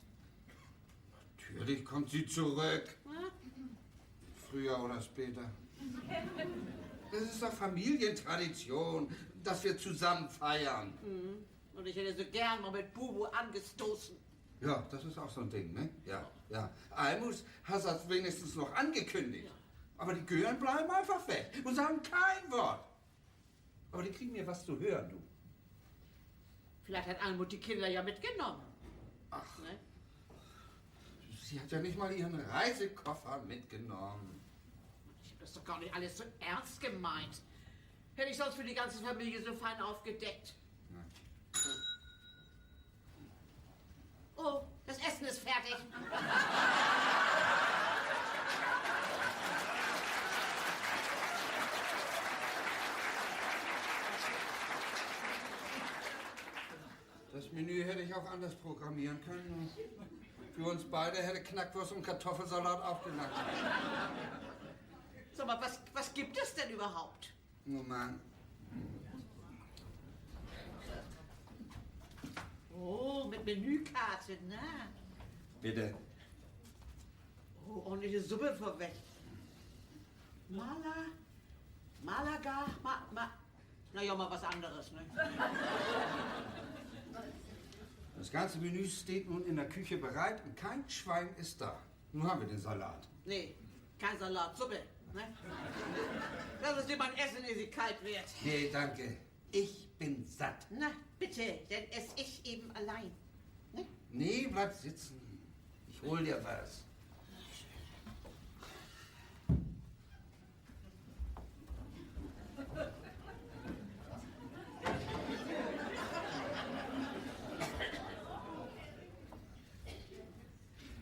Natürlich kommt sie zurück. Hm? Früher oder später. Das ist doch Familientradition, dass wir zusammen feiern. Mhm. Und ich hätte so gern mal mit Bubu angestoßen. Ja, das ist auch so ein Ding, ne? Ja, ja. Almus hat das wenigstens noch angekündigt. Ja. Aber die Gören bleiben einfach weg und sagen kein Wort. Aber die kriegen mir was zu hören, du. Vielleicht hat Almut die Kinder ja mitgenommen. Ach, Ne? sie hat ja nicht mal ihren Reisekoffer mitgenommen. Ich habe das doch gar nicht alles so ernst gemeint. Hätte ich sonst für die ganze Familie so fein aufgedeckt. Ja. Oh, das Essen ist fertig. Das Menü hätte ich auch anders programmieren können. Für uns beide hätte Knackwurst und Kartoffelsalat aufgelangt. Sag mal, was gibt es denn überhaupt? Nur Mann. Oh, mit Menükarte, na. Bitte. Oh, ordentliche Suppe vorweg. Malaga, naja, mal was anderes, ne? Das ganze Menü steht nun in der Küche bereit und kein Schwein ist da. Nun haben wir den Salat. Nee, kein Salat, Suppe, ne? Lass uns dir mal essen, ehe sie kalt wird. Nee, danke. Ich bin satt. Na, bitte, denn ess ich eben allein. Ne? Nee, bleib sitzen. Ich hol dir was.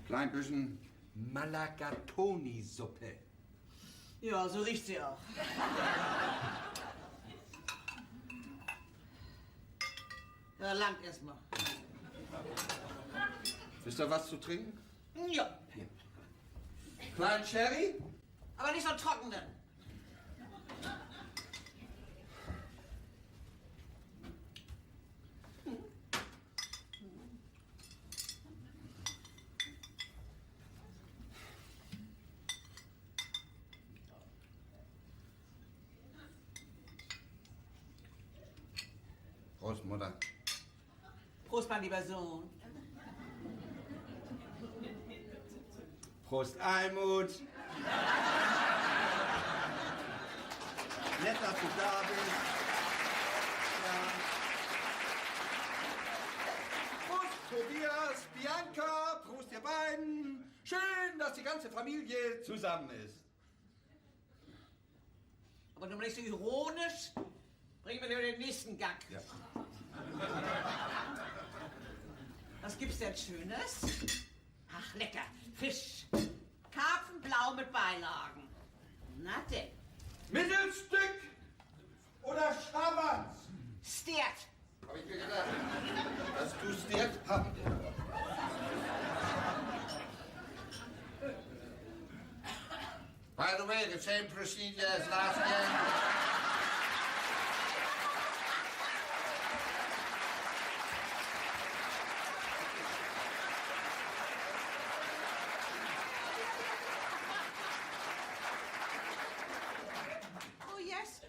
Klein bisschen Malagatoni-Suppe. Ja, so riecht sie auch. Ja, langt erstmal. Wisst ihr was zu trinken? Ja, Klein Sherry? aber nicht so einen trockenen. Prost, Mutter. Prost, mein lieber Sohn. Prost, Almut. Nett, dass du da bist. Ja. Prost, Tobias, Bianca. Prost, ihr beiden. Schön, dass die ganze Familie zusammen ist. Aber nur nicht so ironisch. Bringen wir dir den nächsten Gang. Ja. Was gibt's denn Schönes? Ach, lecker. Fisch. Karpfenblau mit Beilagen. Na denn. Mittelstück oder Schawans? Stert. Hab ich mir gedacht, dass du es jetzt haben. By the way, the same procedure as last year. Oh yes,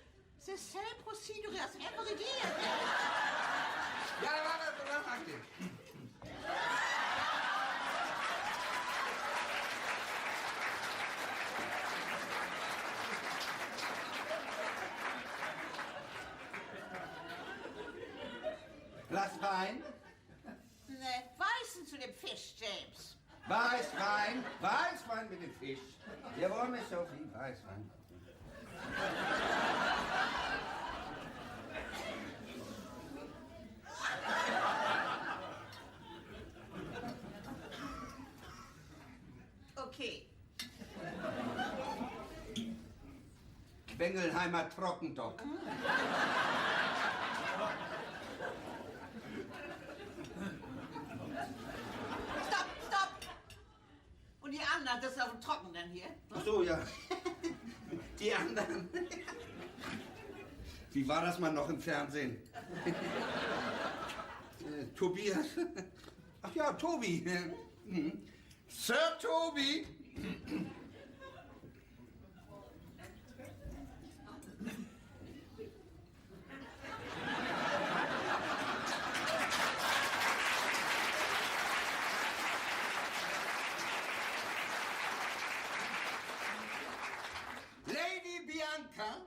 the same procedure as every year. Ja, warte. Glas Wein? Ne, Weißen zu dem Fisch, James. Weißwein mit dem Fisch. Jawohl, Miss Sophie, Weißwein. Okay. Bengelheimer Trockendock. Stopp! Und die anderen, das ist auf dem Trockenen hier. Ach so, ja. Die anderen. Wie war das mal noch im Fernsehen? Tobias. Ach ja, Tobi. Sir Tobi. Lady Bianca,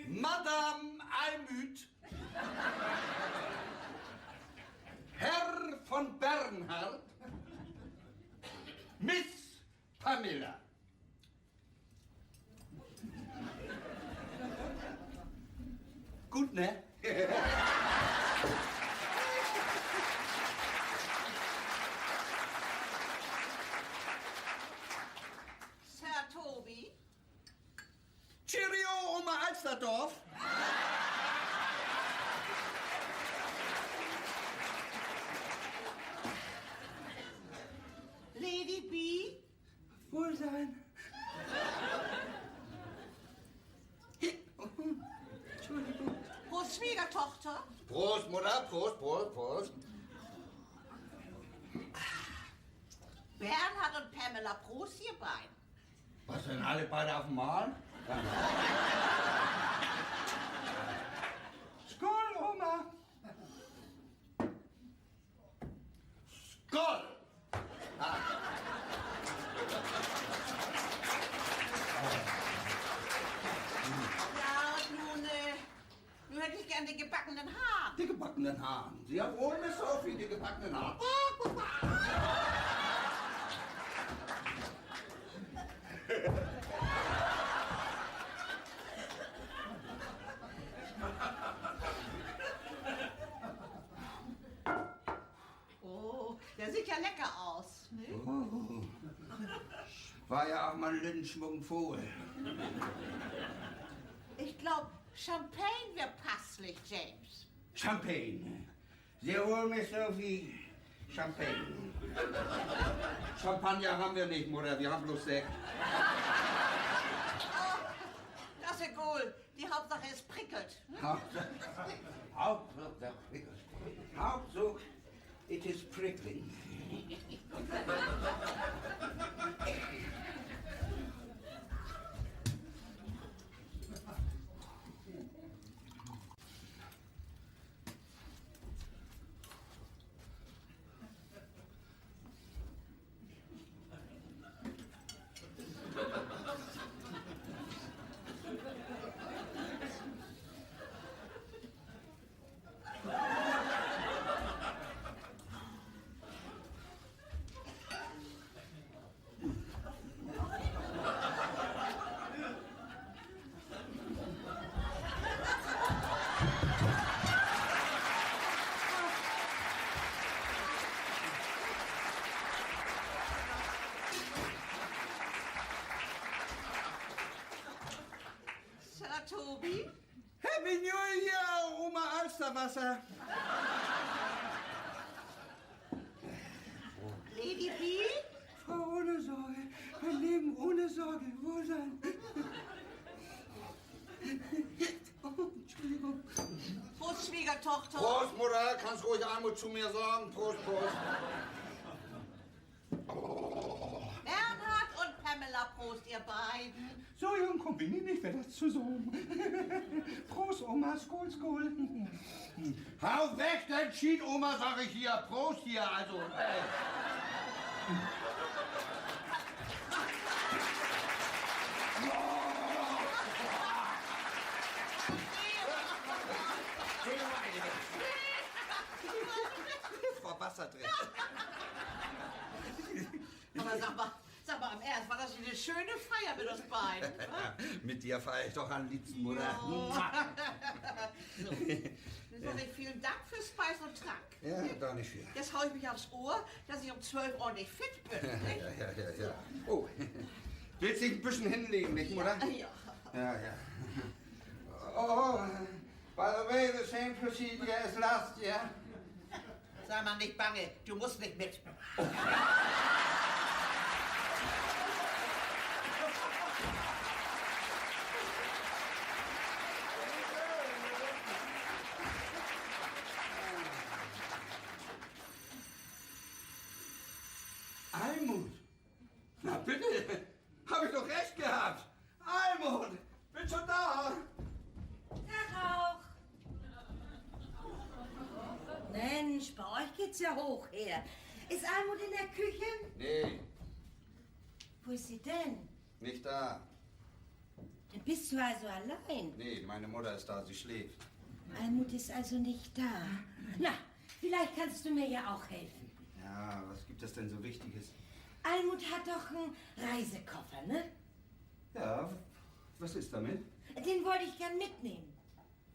Madame Almüth, Herr von Bernhard, Miss Pamela. Gut, ne? Sir Tobi. Cheerio, Oma Alsterdorf. Lady B. Wohlsein. Entschuldigung. Prost, Schwiegertochter. Prost, Mutter, Prost, Prost, Prost. Bernhard und Pamela, Prost, ihr beiden. Was denn, alle beide auf dem Mahl? Skål, Oma. Skål. Ja, und nun hätte ich gern die gebackenen Haare. Die gebackenen Haare. Sie haben wohl, Miss Sophie, die gebackenen Haare. Oh, der sieht ja lecker aus. Ne? Oh. War ja auch mal ein Lindenschwung Vogel. Ich glaube, Champagne wäre passlich, James. Champagne. Sehr wohl, Miss Sophie. Champagne. Champagner haben wir nicht, Mutter. Wir haben bloß Sekt. Oh, das ist cool. Die Hauptsache es prickelt. Hauptsache, Hauptsache, it is prickling. Sir Tobi? Happy New Year, Oma Alsterwasser. Lady B? Frau ohne Sorge, ein Leben ohne Sorge, Wohlsein. Oh, Entschuldigung. Prost, Schwiegertochter. Prost, Mutter, kannst ruhig Almut zu mir sagen. Prost, Prost. Bernhard und Pamela, Prost, ihr beiden. So jung kombiniert nicht wer das zusammen. Prost, Oma, Skål, Skål. Hau weg, dein Cheat, Oma, sag ich hier. Prost hier, also. Wasser drin. Aber sag mal im Ernst, war das eine schöne Feier mit uns beiden? Mit dir feiere ich doch am liebsten, Mutter. So. Dann sage ich vielen Dank für Speis und Trank. Ja, gar nicht viel. Jetzt hau ich mich aufs Ohr, dass ich um 12 ordentlich fit bin. Ja. Oh, willst dich ein bisschen hinlegen, nicht, Mutter? Ja. Ja. Oh, by the way, the same procedure as last year. Sei mal nicht bange, du musst nicht mit. Almut? Na bitte, habe ich doch recht gehabt. Almut, bin schon da. Tag auch. Mensch, bei euch geht's ja hoch her. Ist Almut in der Küche? Nee, Wo ist sie denn? nicht da. Dann bist du also allein. Nee, meine Mutter ist da, sie schläft. Almut ist also nicht da. Na, vielleicht kannst du mir ja auch helfen. Ja, was gibt es denn so Wichtiges? Almut hat doch einen Reisekoffer, ne? Ja, was ist damit? Den wollte ich gern mitnehmen.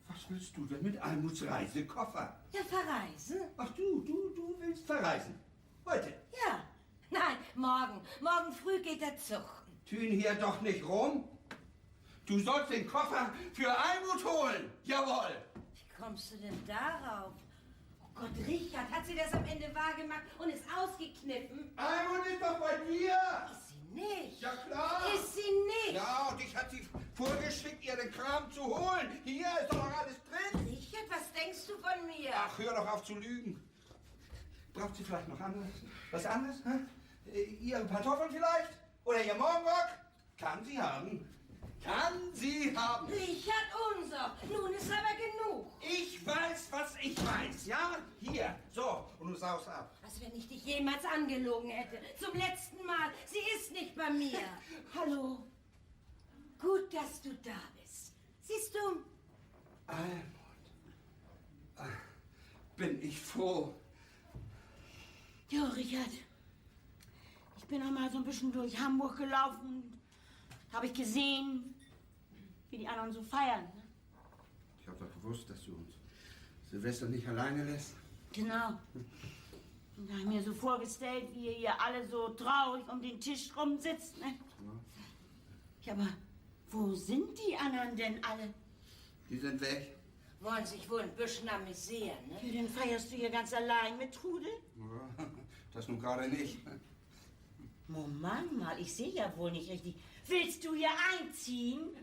Was willst du denn mit Almuts Reisekoffer? Ja, verreisen? Ach du willst verreisen. Heute. Ja. Nein, morgen. Morgen früh geht der Zug. Tün hier doch nicht rum. Du sollst den Koffer für Almut holen. Jawohl. Wie kommst du denn darauf? Oh Gott, Richard, hat sie das am Ende wahrgemacht und ist ausgekniffen? Almut ist doch bei dir. Ist sie nicht? Ja, klar. Ist sie nicht? Ja, und ich hat sie vorgeschickt, ihr den Kram zu holen. Hier ist doch noch alles drin. Richard, was denkst du von mir? Ach, hör doch auf zu lügen. Braucht sie vielleicht noch anderes? Was anderes? Hä? Ihre Pantoffeln vielleicht? Oder ihr Morgenrock? Kann sie haben. Kann sie haben. Richard, unser. Nun ist aber genug. Ich weiß, was ich weiß, ja? Hier, so, und du saust ab. Als wenn ich dich jemals angelogen hätte. Zum letzten Mal. Sie ist nicht bei mir. Hallo. Gut, dass du da bist. Siehst du? Almut, bin ich froh. Ja, Richard. Ich bin noch mal so ein bisschen durch Hamburg gelaufen. Habe ich gesehen, wie die anderen so feiern. Ne? Ich habe doch gewusst, dass du uns Silvester nicht alleine lässt. Genau. Und da habe ich mir so vorgestellt, wie ihr hier alle so traurig um den Tisch rumsitzt. Ne? Ja, aber wo sind die anderen denn alle? Die sind weg. Wollen sich wohl ein bisschen amüsieren, ne? Ja, dann feierst du hier ganz allein mit Trude? Ja, das nun gerade nicht. Moment mal, ich sehe ja wohl nicht richtig. Willst du hier einziehen?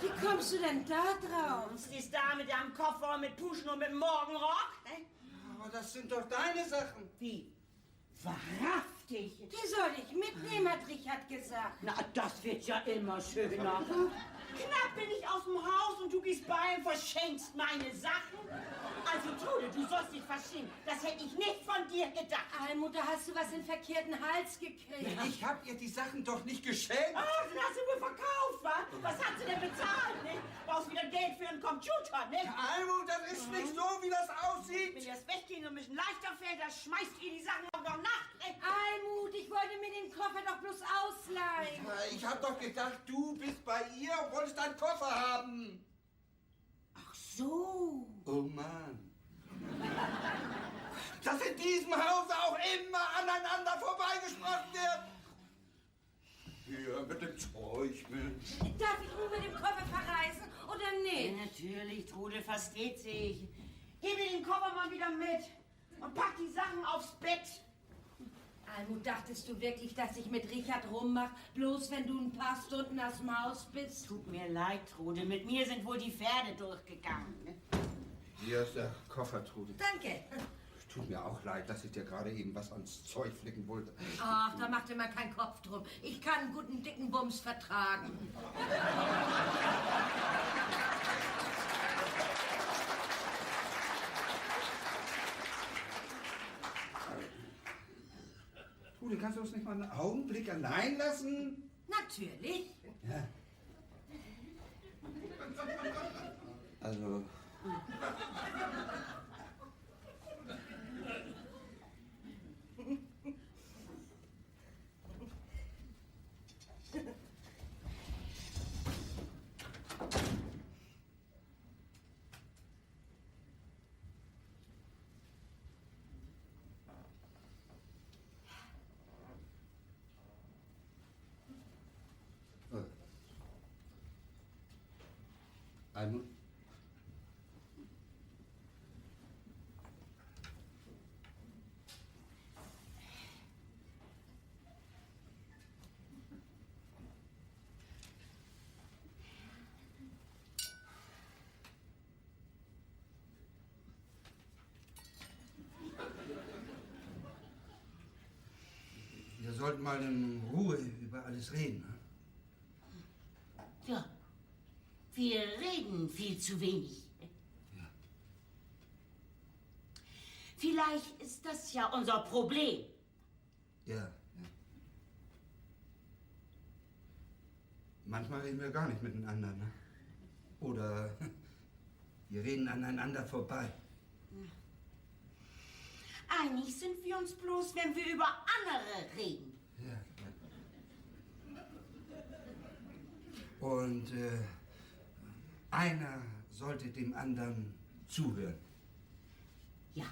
Wie kommst du denn da drauf? Und stehst da mit deinem Koffer, mit Puschen und mit Morgenrock? Ne? Aber das sind doch deine Sachen. Wie? Wahrhaftig? Die soll ich mitnehmen, hat Richard gesagt. Na, das wird ja immer schöner. Knapp bin ich aus dem Haus und du gehst bei und verschenkst meine Sachen. Also, Trude, du sollst dich verstehen. Das hätte ich nicht von dir gedacht. Mutter, hast du was in den verkehrten Hals gekriegt? Ich hab ihr die Sachen doch nicht geschenkt. Oh, dann hast du wohl verkauft, wa? Was hat sie denn bezahlt, ne? Brauchst wieder Geld für einen Computer, ne? Almut, das ist nicht so, wie das aussieht. Wenn dir das Weggehen so ein bisschen leichter fällt, dann schmeißt ihr die Sachen auch noch nach, ne? Almut, ich wollte mir den Koffer doch bloß ausleihen. Ich hab doch gedacht, du bist bei ihr und wolltest deinen Koffer haben. Ach so. Oh Mann. Dass in diesem Hause auch immer aneinander vorbeigesprochen wird. Hier mit dem Zeug, Mensch. Darf ich nur mit dem Koffer verreisen oder nicht? Ja, natürlich, Trude versteht sich. Gib mir den Koffer mal wieder mit und pack die Sachen aufs Bett. Almut, dachtest du wirklich, dass ich mit Richard rummach, bloß wenn du ein paar Stunden aus dem Haus bist? Tut mir leid, Trude, mit mir sind wohl die Pferde durchgegangen. Ne? Hier ist der Koffer, Trude. Danke. Tut mir auch leid, dass ich dir gerade eben was ans Zeug flicken wollte. Ach, da macht dir mal keinen Kopf drum. Ich kann einen guten, dicken Bums vertragen. Trude, kannst du uns nicht mal einen Augenblick allein lassen? Natürlich. Ja. Also, Almut? Wir sollten mal in Ruhe über alles reden. Ne? Ja, wir reden viel zu wenig. Ja. Vielleicht ist das ja unser Problem. Ja. Manchmal reden wir gar nicht miteinander, ne? Oder wir reden aneinander vorbei. Einig sind wir uns bloß, wenn wir über andere reden. Ja. Und einer sollte dem anderen zuhören. Ja.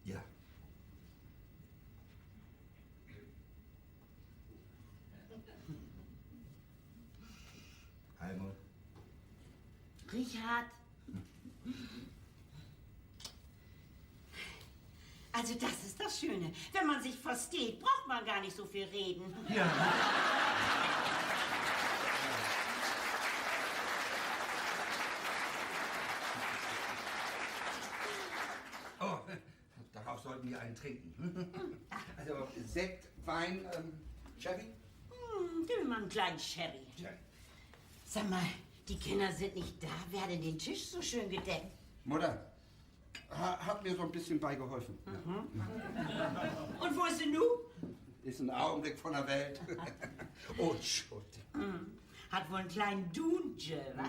Ja. Almut. Richard. Also das ist das Schöne. Wenn man sich versteht, braucht man gar nicht so viel reden. Ja. Oh, darauf sollten wir einen trinken. Also Sekt, Wein, Sherry? Gib mir mal einen kleinen Sherry. Sherry. Sag mal, die Kinder sind nicht da. Wer hat denn den Tisch so schön gedeckt? Mutter, hat mir so ein bisschen beigeholfen. Und wo ist sie nun? Ist ein Augenblick von der Welt. Oh, Entschuldigung. Hat wohl einen kleinen Dunje, wa?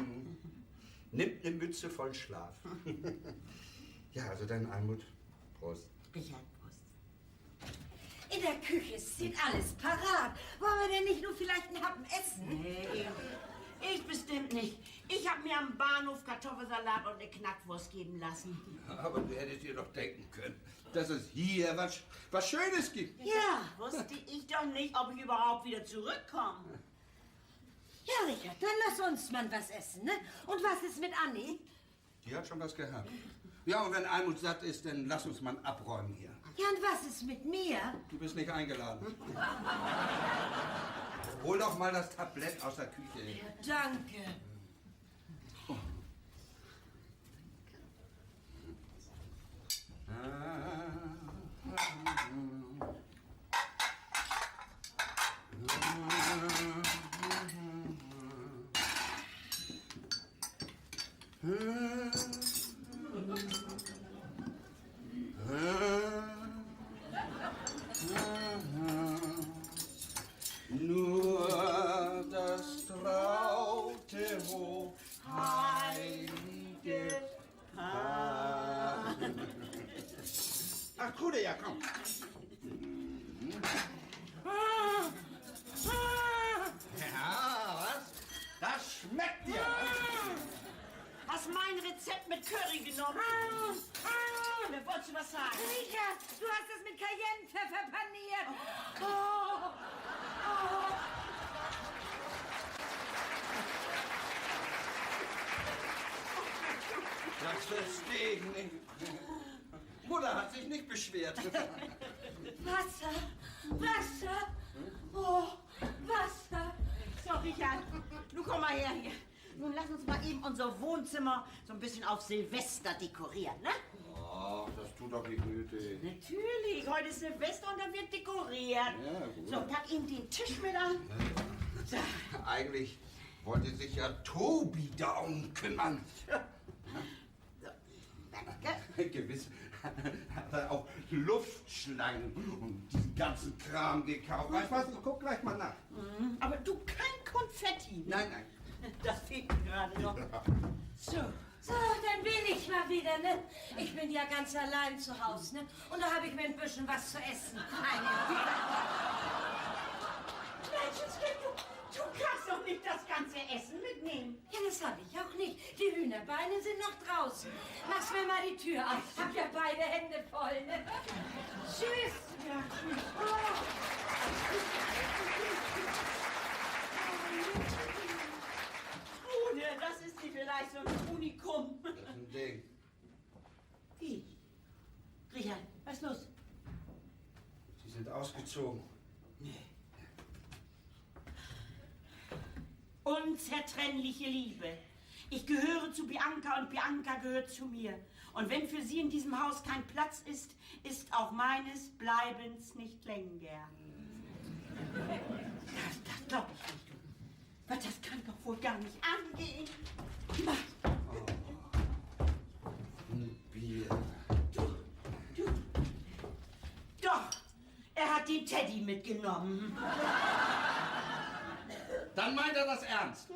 Nimmt eine Mütze voll Schlaf. Ja, also dann Almut. Prost. Richard, Prost. In der Küche steht alles parat. Wollen wir denn nicht nur vielleicht einen Happen essen? Nee, ich bestimmt nicht. Ich habe mir am Bahnhof Kartoffelsalat und eine Knackwurst geben lassen. Aber du hättest dir doch denken können, dass es hier was Schönes gibt. Ja, wusste ich doch nicht, ob ich überhaupt wieder zurückkomme. Ja, Richard, dann lass uns mal was essen, ne? Und was ist mit Anni? Die hat schon was gehabt. Ja, und wenn Almut satt ist, dann lass uns mal abräumen hier. Ja, und was ist mit mir? Du bist nicht eingeladen. Hol doch mal das Tablett aus der Küche. Danke. Nur das traute, heilige Paar. Ach, Trude, ja, komm. Ja, was? Das schmeckt dir. Hast mein Rezept mit Curry genommen? Wer wolltest du was sagen? Richard, du hast es mit Cayennepfeffer paniert. Das verstehe ich nicht. Mutter hat sich nicht beschwert. Wasser, Wasser, oh, Wasser. So, Richard, nun komm mal her hier. Nun lass uns mal eben unser Wohnzimmer so ein bisschen auf Silvester dekorieren, ne? Ach, das tut doch nicht nötig. Natürlich, heute ist Silvester und dann wird dekoriert. Ja, gut. So, pack ihm den Tisch mit an. So. Eigentlich wollte sich ja Tobi darum kümmern. So, danke. Gewiss hat er auch Luftschlangen und diesen ganzen Kram gekauft. Weißt du was? Guck gleich mal nach. Aber du, kein Konfetti. Nein, nein. Das fehlt mir gerade noch. So. So, dann bin ich mal wieder, ne? Ich bin ja ganz allein zu Hause, ne? Und da habe ich mir ein bisschen was zu essen. Menschenskind, du kannst doch nicht das ganze Essen mitnehmen. Ja, das habe ich auch nicht. Die Hühnerbeine sind noch draußen. Mach's mir mal die Tür auf. Ich hab ja beide Hände voll, ne? Tschüss. Ja, tschüss. Trude, das ist die vielleicht ausgezogen. Unzertrennliche Liebe. Ich gehöre zu Bianca und Bianca gehört zu mir. Und wenn für sie in diesem Haus kein Platz ist, ist auch meines Bleibens nicht länger. Das glaube ich nicht. Aber das kann doch wohl gar nicht angehen. Ein Bier. Doch, er hat den Teddy mitgenommen. Dann meint er das ernst.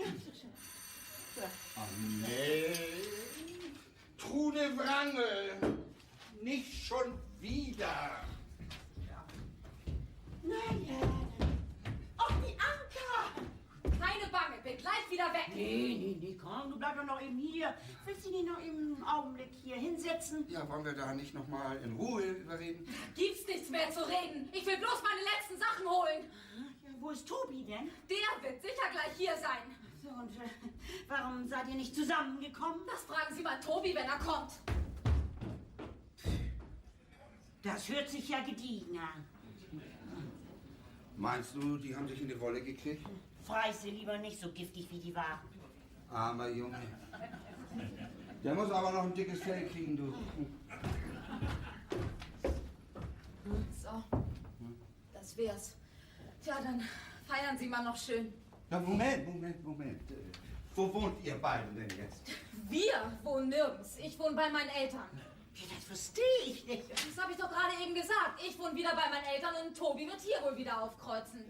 Oh nee. Trude Wrangel. Nicht schon wieder. Naja. Oh, Bianca! Keine Bange, bin gleich wieder weg. Nee, komm, du bleib doch noch eben hier. Willst du dich noch eben einen Augenblick hier hinsetzen? Ja, wollen wir da nicht noch mal in Ruhe überreden? Gibt's nichts mehr zu reden. Ich will bloß meine letzten Sachen holen. Ja, wo ist Tobi denn? Der wird sicher gleich hier sein. So, und warum seid ihr nicht zusammengekommen? Das fragen Sie mal Tobi, wenn er kommt. Das hört sich ja gediegen an. Meinst du, die haben sich in die Wolle gekriegt? Freisse lieber nicht so giftig, wie die waren. Armer Junge. Der muss aber noch ein dickes Fell kriegen, du. So, das wär's. Tja, dann feiern Sie mal noch schön. Na, Moment. Wo wohnt ihr beiden denn jetzt? Wir wohnen nirgends. Ich wohne bei meinen Eltern. Ja, das verstehe ich nicht. Das habe ich doch gerade eben gesagt. Ich wohne wieder bei meinen Eltern und Tobi wird hier wohl wieder aufkreuzen.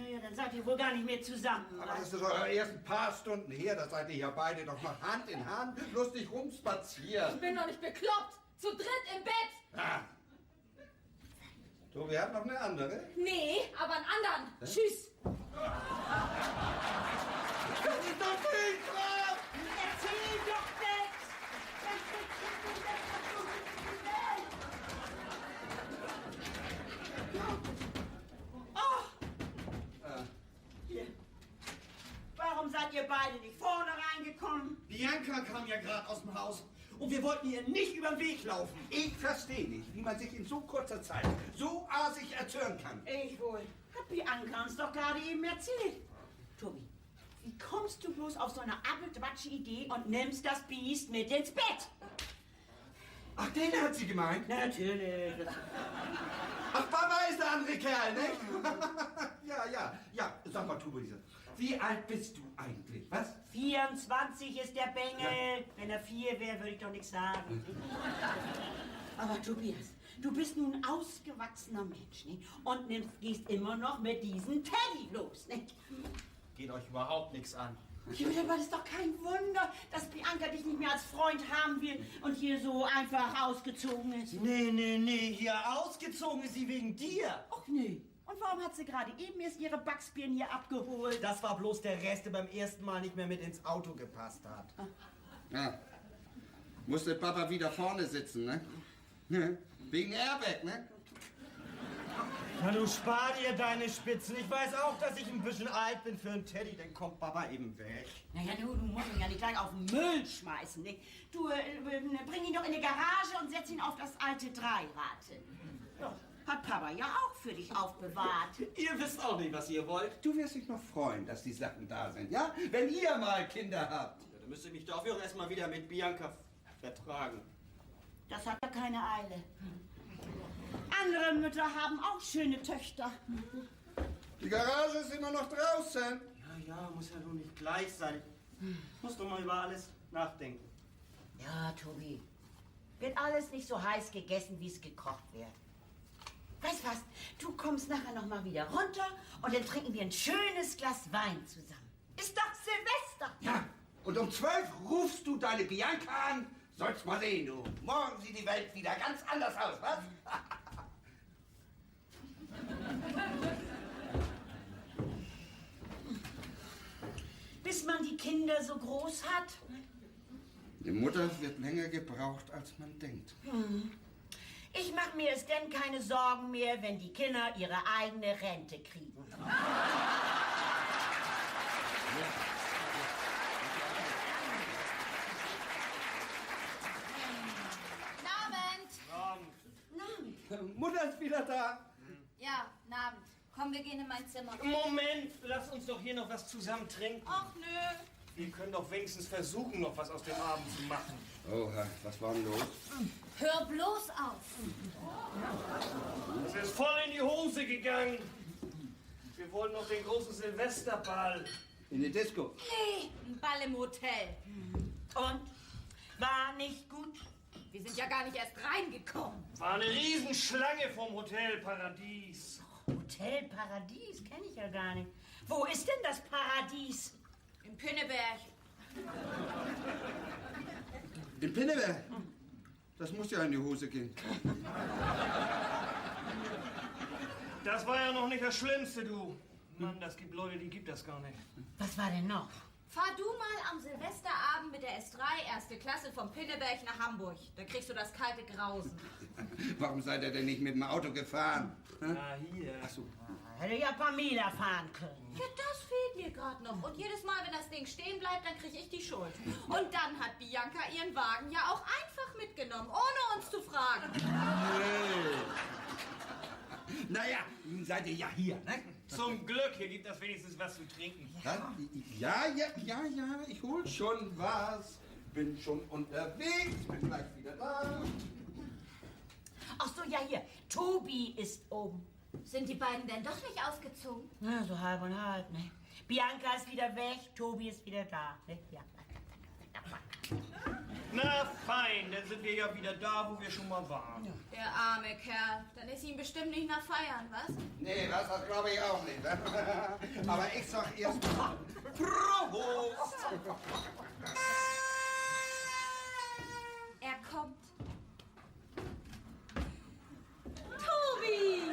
Ja, dann seid ihr wohl gar nicht mehr zusammen. Aber das ist doch erst ein paar Stunden her, da seid ihr ja beide doch noch Hand in Hand lustig rumspaziert. Ich bin doch nicht bekloppt. Zu dritt im Bett. Ah. Tobi hat noch eine andere? Nee, aber einen anderen. Tschüss. Das ist doch Wildkraft! Erzähl doch nicht! Warum seid ihr beide nicht vorne reingekommen? Bianca kam ja gerade aus dem Haus und wir wollten ihr nicht über den Weg laufen. Ich verstehe nicht, wie man sich in so kurzer Zeit so asig erzürnen kann. Ich wohl. Hat Bianca uns doch gerade eben erzählt. Tobi, wie kommst du bloß auf so eine appelquatsche Idee und nimmst das Biest mit ins Bett? Ach, den hat sie gemeint? Natürlich. Ach, Papa ist der andere Kerl, nicht? Ja, sag mal, Tobi, wie alt bist du eigentlich, was? 24 ist der Bengel. Ja. Wenn er 4 wäre, würde ich doch nichts sagen. Aber Tobias, du bist nun ein ausgewachsener Mensch, nicht? Und gehst immer noch mit diesem Teddy los, nicht? Geht euch überhaupt nichts an. Ja, aber das ist doch kein Wunder, dass Bianca dich nicht mehr als Freund haben will und hier so einfach ausgezogen ist. Nee, hier ausgezogen ist sie wegen dir. Ach nee. Und warum hat sie gerade eben erst ihre Backspirn hier abgeholt? Das war bloß der Rest, der beim ersten Mal nicht mehr mit ins Auto gepasst hat. Ja. Musste Papa wieder vorne sitzen, ne? Wegen Airbag, ne? Na, du spar dir deine Spitzen. Ich weiß auch, dass ich ein bisschen alt bin für einen Teddy. Dann kommt Papa eben weg. Naja, du musst ihn ja nicht gleich auf den Müll schmeißen, nicht? Du bring ihn doch in die Garage und setz ihn auf das alte Dreirad. Ja, hat Papa ja auch für dich aufbewahrt. Ihr wisst auch nicht, was ihr wollt. Du wirst dich noch freuen, dass die Sachen da sind, ja? Wenn ihr mal Kinder habt. Ja, dann müsst ihr mich dafür auch erstmal wieder mit Bianca vertragen. Das hat ja keine Eile. Andere Mütter haben auch schöne Töchter. Die Garage ist immer noch draußen. Ja, muss ja doch nicht gleich sein. Muss doch mal über alles nachdenken. Ja, Tobi. Wird alles nicht so heiß gegessen, wie es gekocht wird. Weißt was? Du kommst nachher noch mal wieder runter und dann trinken wir ein schönes Glas Wein zusammen. Ist doch Silvester. Ja, und um 12 rufst du deine Bianca an. Sollst mal sehen, du. Morgen sieht die Welt wieder ganz anders aus, was? Bis man die Kinder so groß hat. Die Mutter wird länger gebraucht, als man denkt. Ich mache mir es denn keine Sorgen mehr, wenn die Kinder ihre eigene Rente kriegen. Guten Abend. Mutter ist wieder da. Ja, Guten Abend. Komm, wir gehen in mein Zimmer. Moment, lass uns doch hier noch was zusammen trinken. Ach nö. Wir können doch wenigstens versuchen, noch was aus dem Abend zu machen. Oha, was war denn los? Hör bloß auf. Es ist voll in die Hose gegangen. Wir wollen noch den großen Silvesterball. In die Disco. Nee, ein Ball im Hotel. Und? War nicht gut? Wir sind ja gar nicht erst reingekommen. War eine Riesenschlange vom Hotel Paradies. Hotel Paradies kenne ich ja gar nicht. Wo ist denn das Paradies? In Pinneberg. In Pinneberg? Das muss ja in die Hose gehen. Das war ja noch nicht das Schlimmste, du. Mann, das gibt Leute, die gibt das gar nicht. Was war denn noch? Fahr du mal am Silvesterabend mit der S3 erste Klasse von Pinneberg nach Hamburg. Da kriegst du das kalte Grausen. Warum seid ihr denn nicht mit dem Auto gefahren? Na, hier. Ach so. Hätte ja Pamela fahren können. Ja, das fehlt mir gerade noch. Und jedes Mal, wenn das Ding stehen bleibt, dann kriege ich die Schuld. Und dann hat Bianca ihren Wagen ja auch einfach mitgenommen, ohne uns zu fragen. Naja, nun seid ihr ja hier, ne? Zum Glück, hier gibt es wenigstens was zu trinken. Ja, ich hol schon was. Bin schon unterwegs, bin gleich wieder da. Ach so, ja hier. Tobi ist oben. Sind die beiden denn doch nicht ausgezogen? Na, so halb und halb, ne? Bianca ist wieder weg, Tobi ist wieder da. Ne? Ja. Na fein, dann sind wir ja wieder da, wo wir schon mal waren. Der arme Kerl. Dann ist ihm bestimmt nicht nach Feiern, was? Nee, das glaube ich auch nicht. Aber ich sag erst mal Prost! Er kommt. Tobi!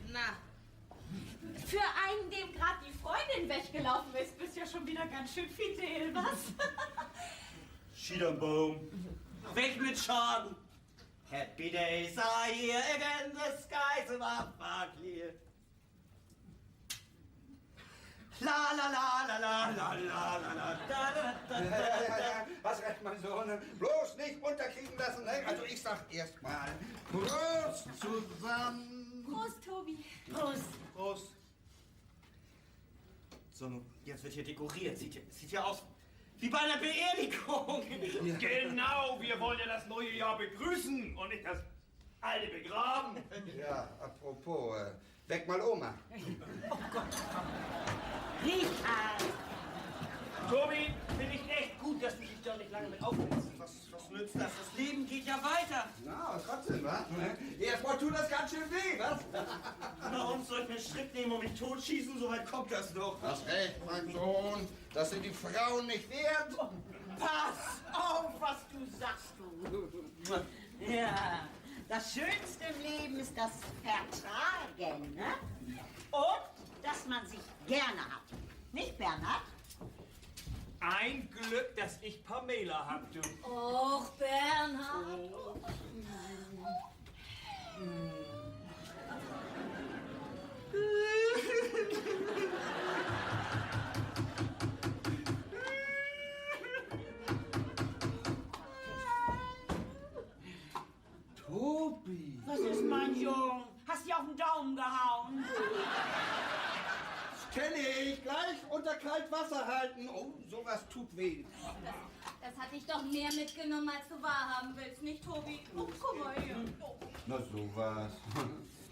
Na, für einen, dem gerade die Freundin weggelaufen ist, bist du ja schon wieder ganz schön fidel, was? Schiedernbaum. Weg mit Schaden. Happy days are here again, the skies above clear. La la la la la la la la la da da Ja. Was recht, mein Sohn? Bloß nicht unterkriegen lassen, ne? Also ich sag erst mal Prost zusammen. Prost, Tobi. Prost. Prost. So, jetzt wird hier dekoriert. Sieht ja aus wie bei einer Beerdigung. Genau, wir wollen ja das neue Jahr begrüßen und nicht das alte begraben. Ja, apropos, weck mal Oma. Richard. Tobi, finde ich echt gut, dass du dich da nicht lange mit aufhältst. Was nützt das? Das Leben geht ja weiter. Na, trotzdem, was? Erstmal tut das ganz schön weh, was? Na, uns sollten einen Schritt nehmen und mich totschießen, so weit kommt das noch. Hast recht, mein Sohn. Das sind die Frauen nicht wert. Pass auf, was du sagst, du. Ja, das Schönste im Leben ist das Vertragen, ne? Und, dass man sich gerne hat. Nicht, Bernhard? Ein Glück, dass ich Pamela hab, du. Och, Bernhard. Tobi. Was ist, mein Jung? Hast du auf den Daumen gehauen? Das kenne ich. Gleich unter Kaltwasser halten. Oh, sowas tut weh. Das hat dich doch mehr mitgenommen, als du wahrhaben willst, nicht, Tobi? Oh, guck mal hier. Na, sowas.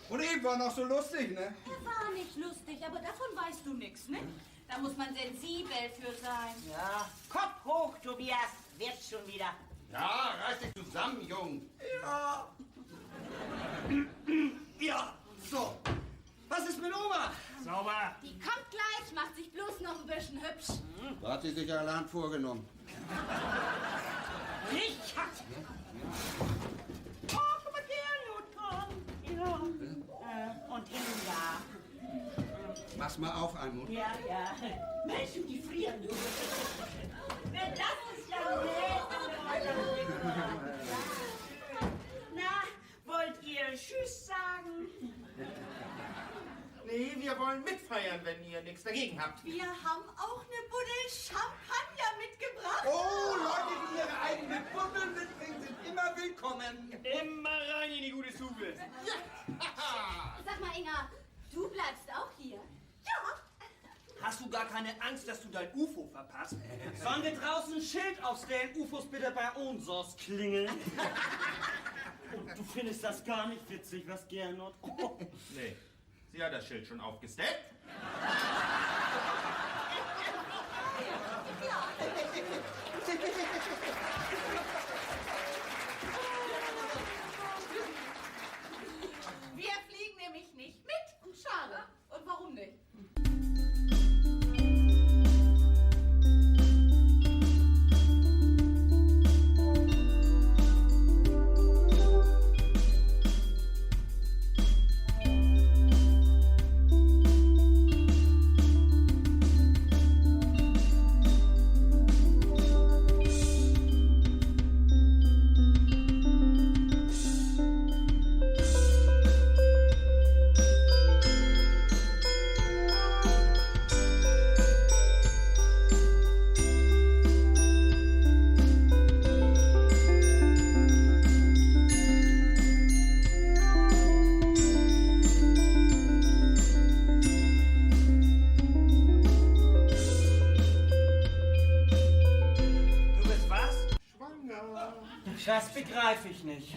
Und eben war noch so lustig, ne? Er war nicht lustig, aber davon weißt du nichts, ne? Da muss man sensibel für sein. Ja, Kopf hoch, Tobias. Wird schon wieder. Ja, reiß dich zusammen, Jung. Ja. Ja, so. Was ist mit Oma? Sauber. Die kommt gleich, macht sich bloß noch ein bisschen hübsch. Da hat sie sich allein vorgenommen. Richard! Oh, guck mal, der Lothar. Ja. Und Inga. Mach's mal auf, Almut. Ja. Mensch, die frieren, du. Das ist ja nett. Na, wollt ihr Tschüss sagen? Nee, wir wollen mitfeiern, wenn ihr nichts dagegen habt. Wir haben auch eine Buddel Champagner mitgebracht. Oh, Leute, die ihre eigene Buddel mitbringen, sind immer willkommen. Immer rein in die gute Stube. Sag mal, Inga, du bleibst auch hier? Ja. Hast du gar keine Angst, dass du dein UFO verpasst? Sollen wir draußen ein Schild aufstellen? UFOs bitte bei uns klingeln. Du findest das gar nicht witzig, was Gernot? Oh. Nee, sie hat das Schild schon aufgestellt. Wir fliegen nämlich nicht mit. Schade. Und warum nicht? Du bist was? Schwanger. Das begreife ich nicht.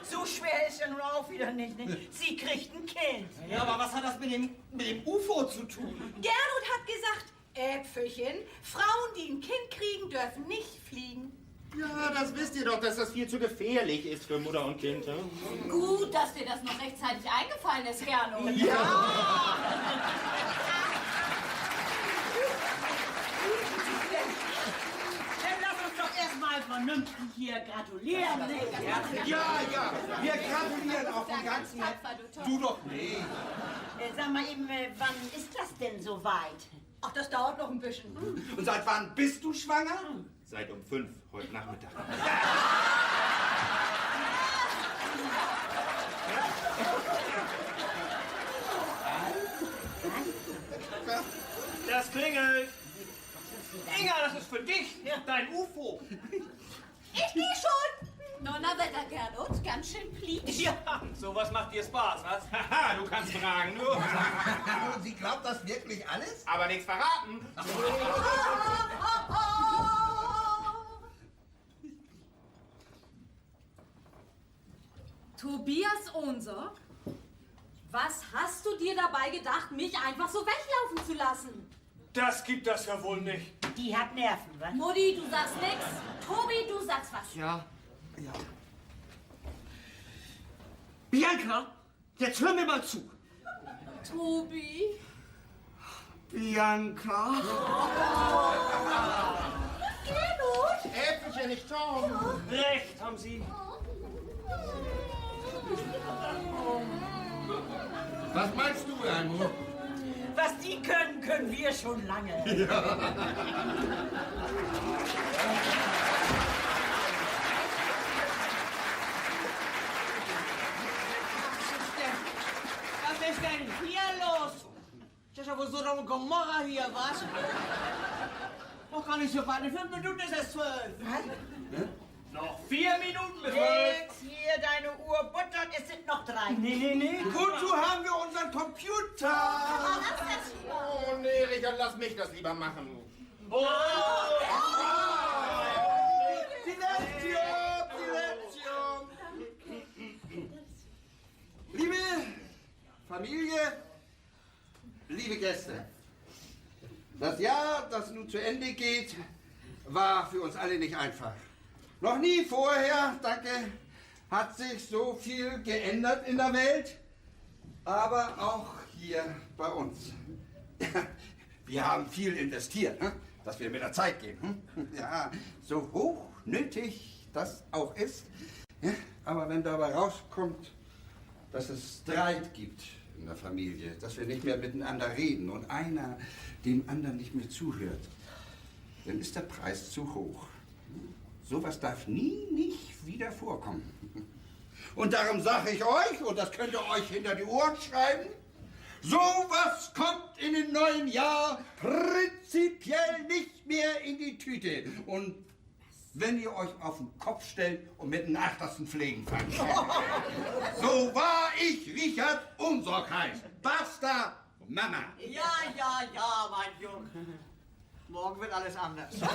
So schwer ist ja nun auch wieder nicht. Ne? Sie kriegt ein Kind. Ja, aber was hat das mit dem UFO zu tun? Gernot hat gesagt, Äpfelchen, Frauen, die ein Kind kriegen, dürfen nicht fliegen. Ja, das wisst ihr doch, dass das viel zu gefährlich ist für Mutter und Kind. Ne? Gut, dass dir das noch rechtzeitig eingefallen ist, Gernot. Dann lass uns doch erstmal vernünftig hier gratulieren. Ne? Ja, wir gratulieren auch von ganzem Herzen. Du doch nicht. Sag mal eben, wann ist das denn soweit? Ach, das dauert noch ein bisschen. Und seit wann bist du schwanger? Seit um 5 heute Nachmittag. Das klingelt. Inga, das ist für dich. Dein UFO. Ich gehe schon. Donnerwetter, Gernot, ganz schön plieg. Ja, sowas macht dir Spaß, was? Haha, du kannst fragen, du. Und sie glaubt das wirklich alles? Aber nichts verraten. Tobias Ohnsorg, was hast du dir dabei gedacht, mich einfach so weglaufen zu lassen? Das gibt das ja wohl nicht. Die hat Nerven, was? Mutti, du sagst nix. Tobi, du sagst was. Ja. Bianca, jetzt hör mir mal zu. Tobi? Bianca. Gernot. Äpfelchen, nicht Tom. Recht haben Sie. Was meinst du, Elmo? Was die können, können wir schon lange. Was ist denn hier los? Das ist ja wohl so ein Gomorra hier, was? Noch gar nicht so weit. In 5 Minuten ist es 12. Noch 4 Minuten bis 12. Jetzt hier deine Uhr buttert, es sind noch 3. Nee. Gut, so haben wir unseren Computer. Oh, nee, Richard, lass mich das lieber machen. Oh. Silenzium. Liebe Familie, liebe Gäste, das Jahr, das nun zu Ende geht, war für uns alle nicht einfach. Noch nie vorher, danke, hat sich so viel geändert in der Welt, aber auch hier bei uns. Wir haben viel investiert, dass wir mit der Zeit gehen. Ja, so hoch nötig das auch ist. Ja, aber wenn dabei rauskommt, dass es Streit gibt in der Familie, dass wir nicht mehr miteinander reden und einer dem anderen nicht mehr zuhört, dann ist der Preis zu hoch. Sowas darf nicht wieder vorkommen. Und darum sage ich euch, und das könnt ihr euch hinter die Ohren schreiben, sowas kommt in dem neuen Jahr prinzipiell nicht mehr in die Tüte. Und wenn ihr euch auf den Kopf stellt und mit dem Nachlassen pflegen fangt. So wahr ich Richard Unsorg heiß. Basta, Mama. Ja, mein Junge. Morgen wird alles anders. Oh,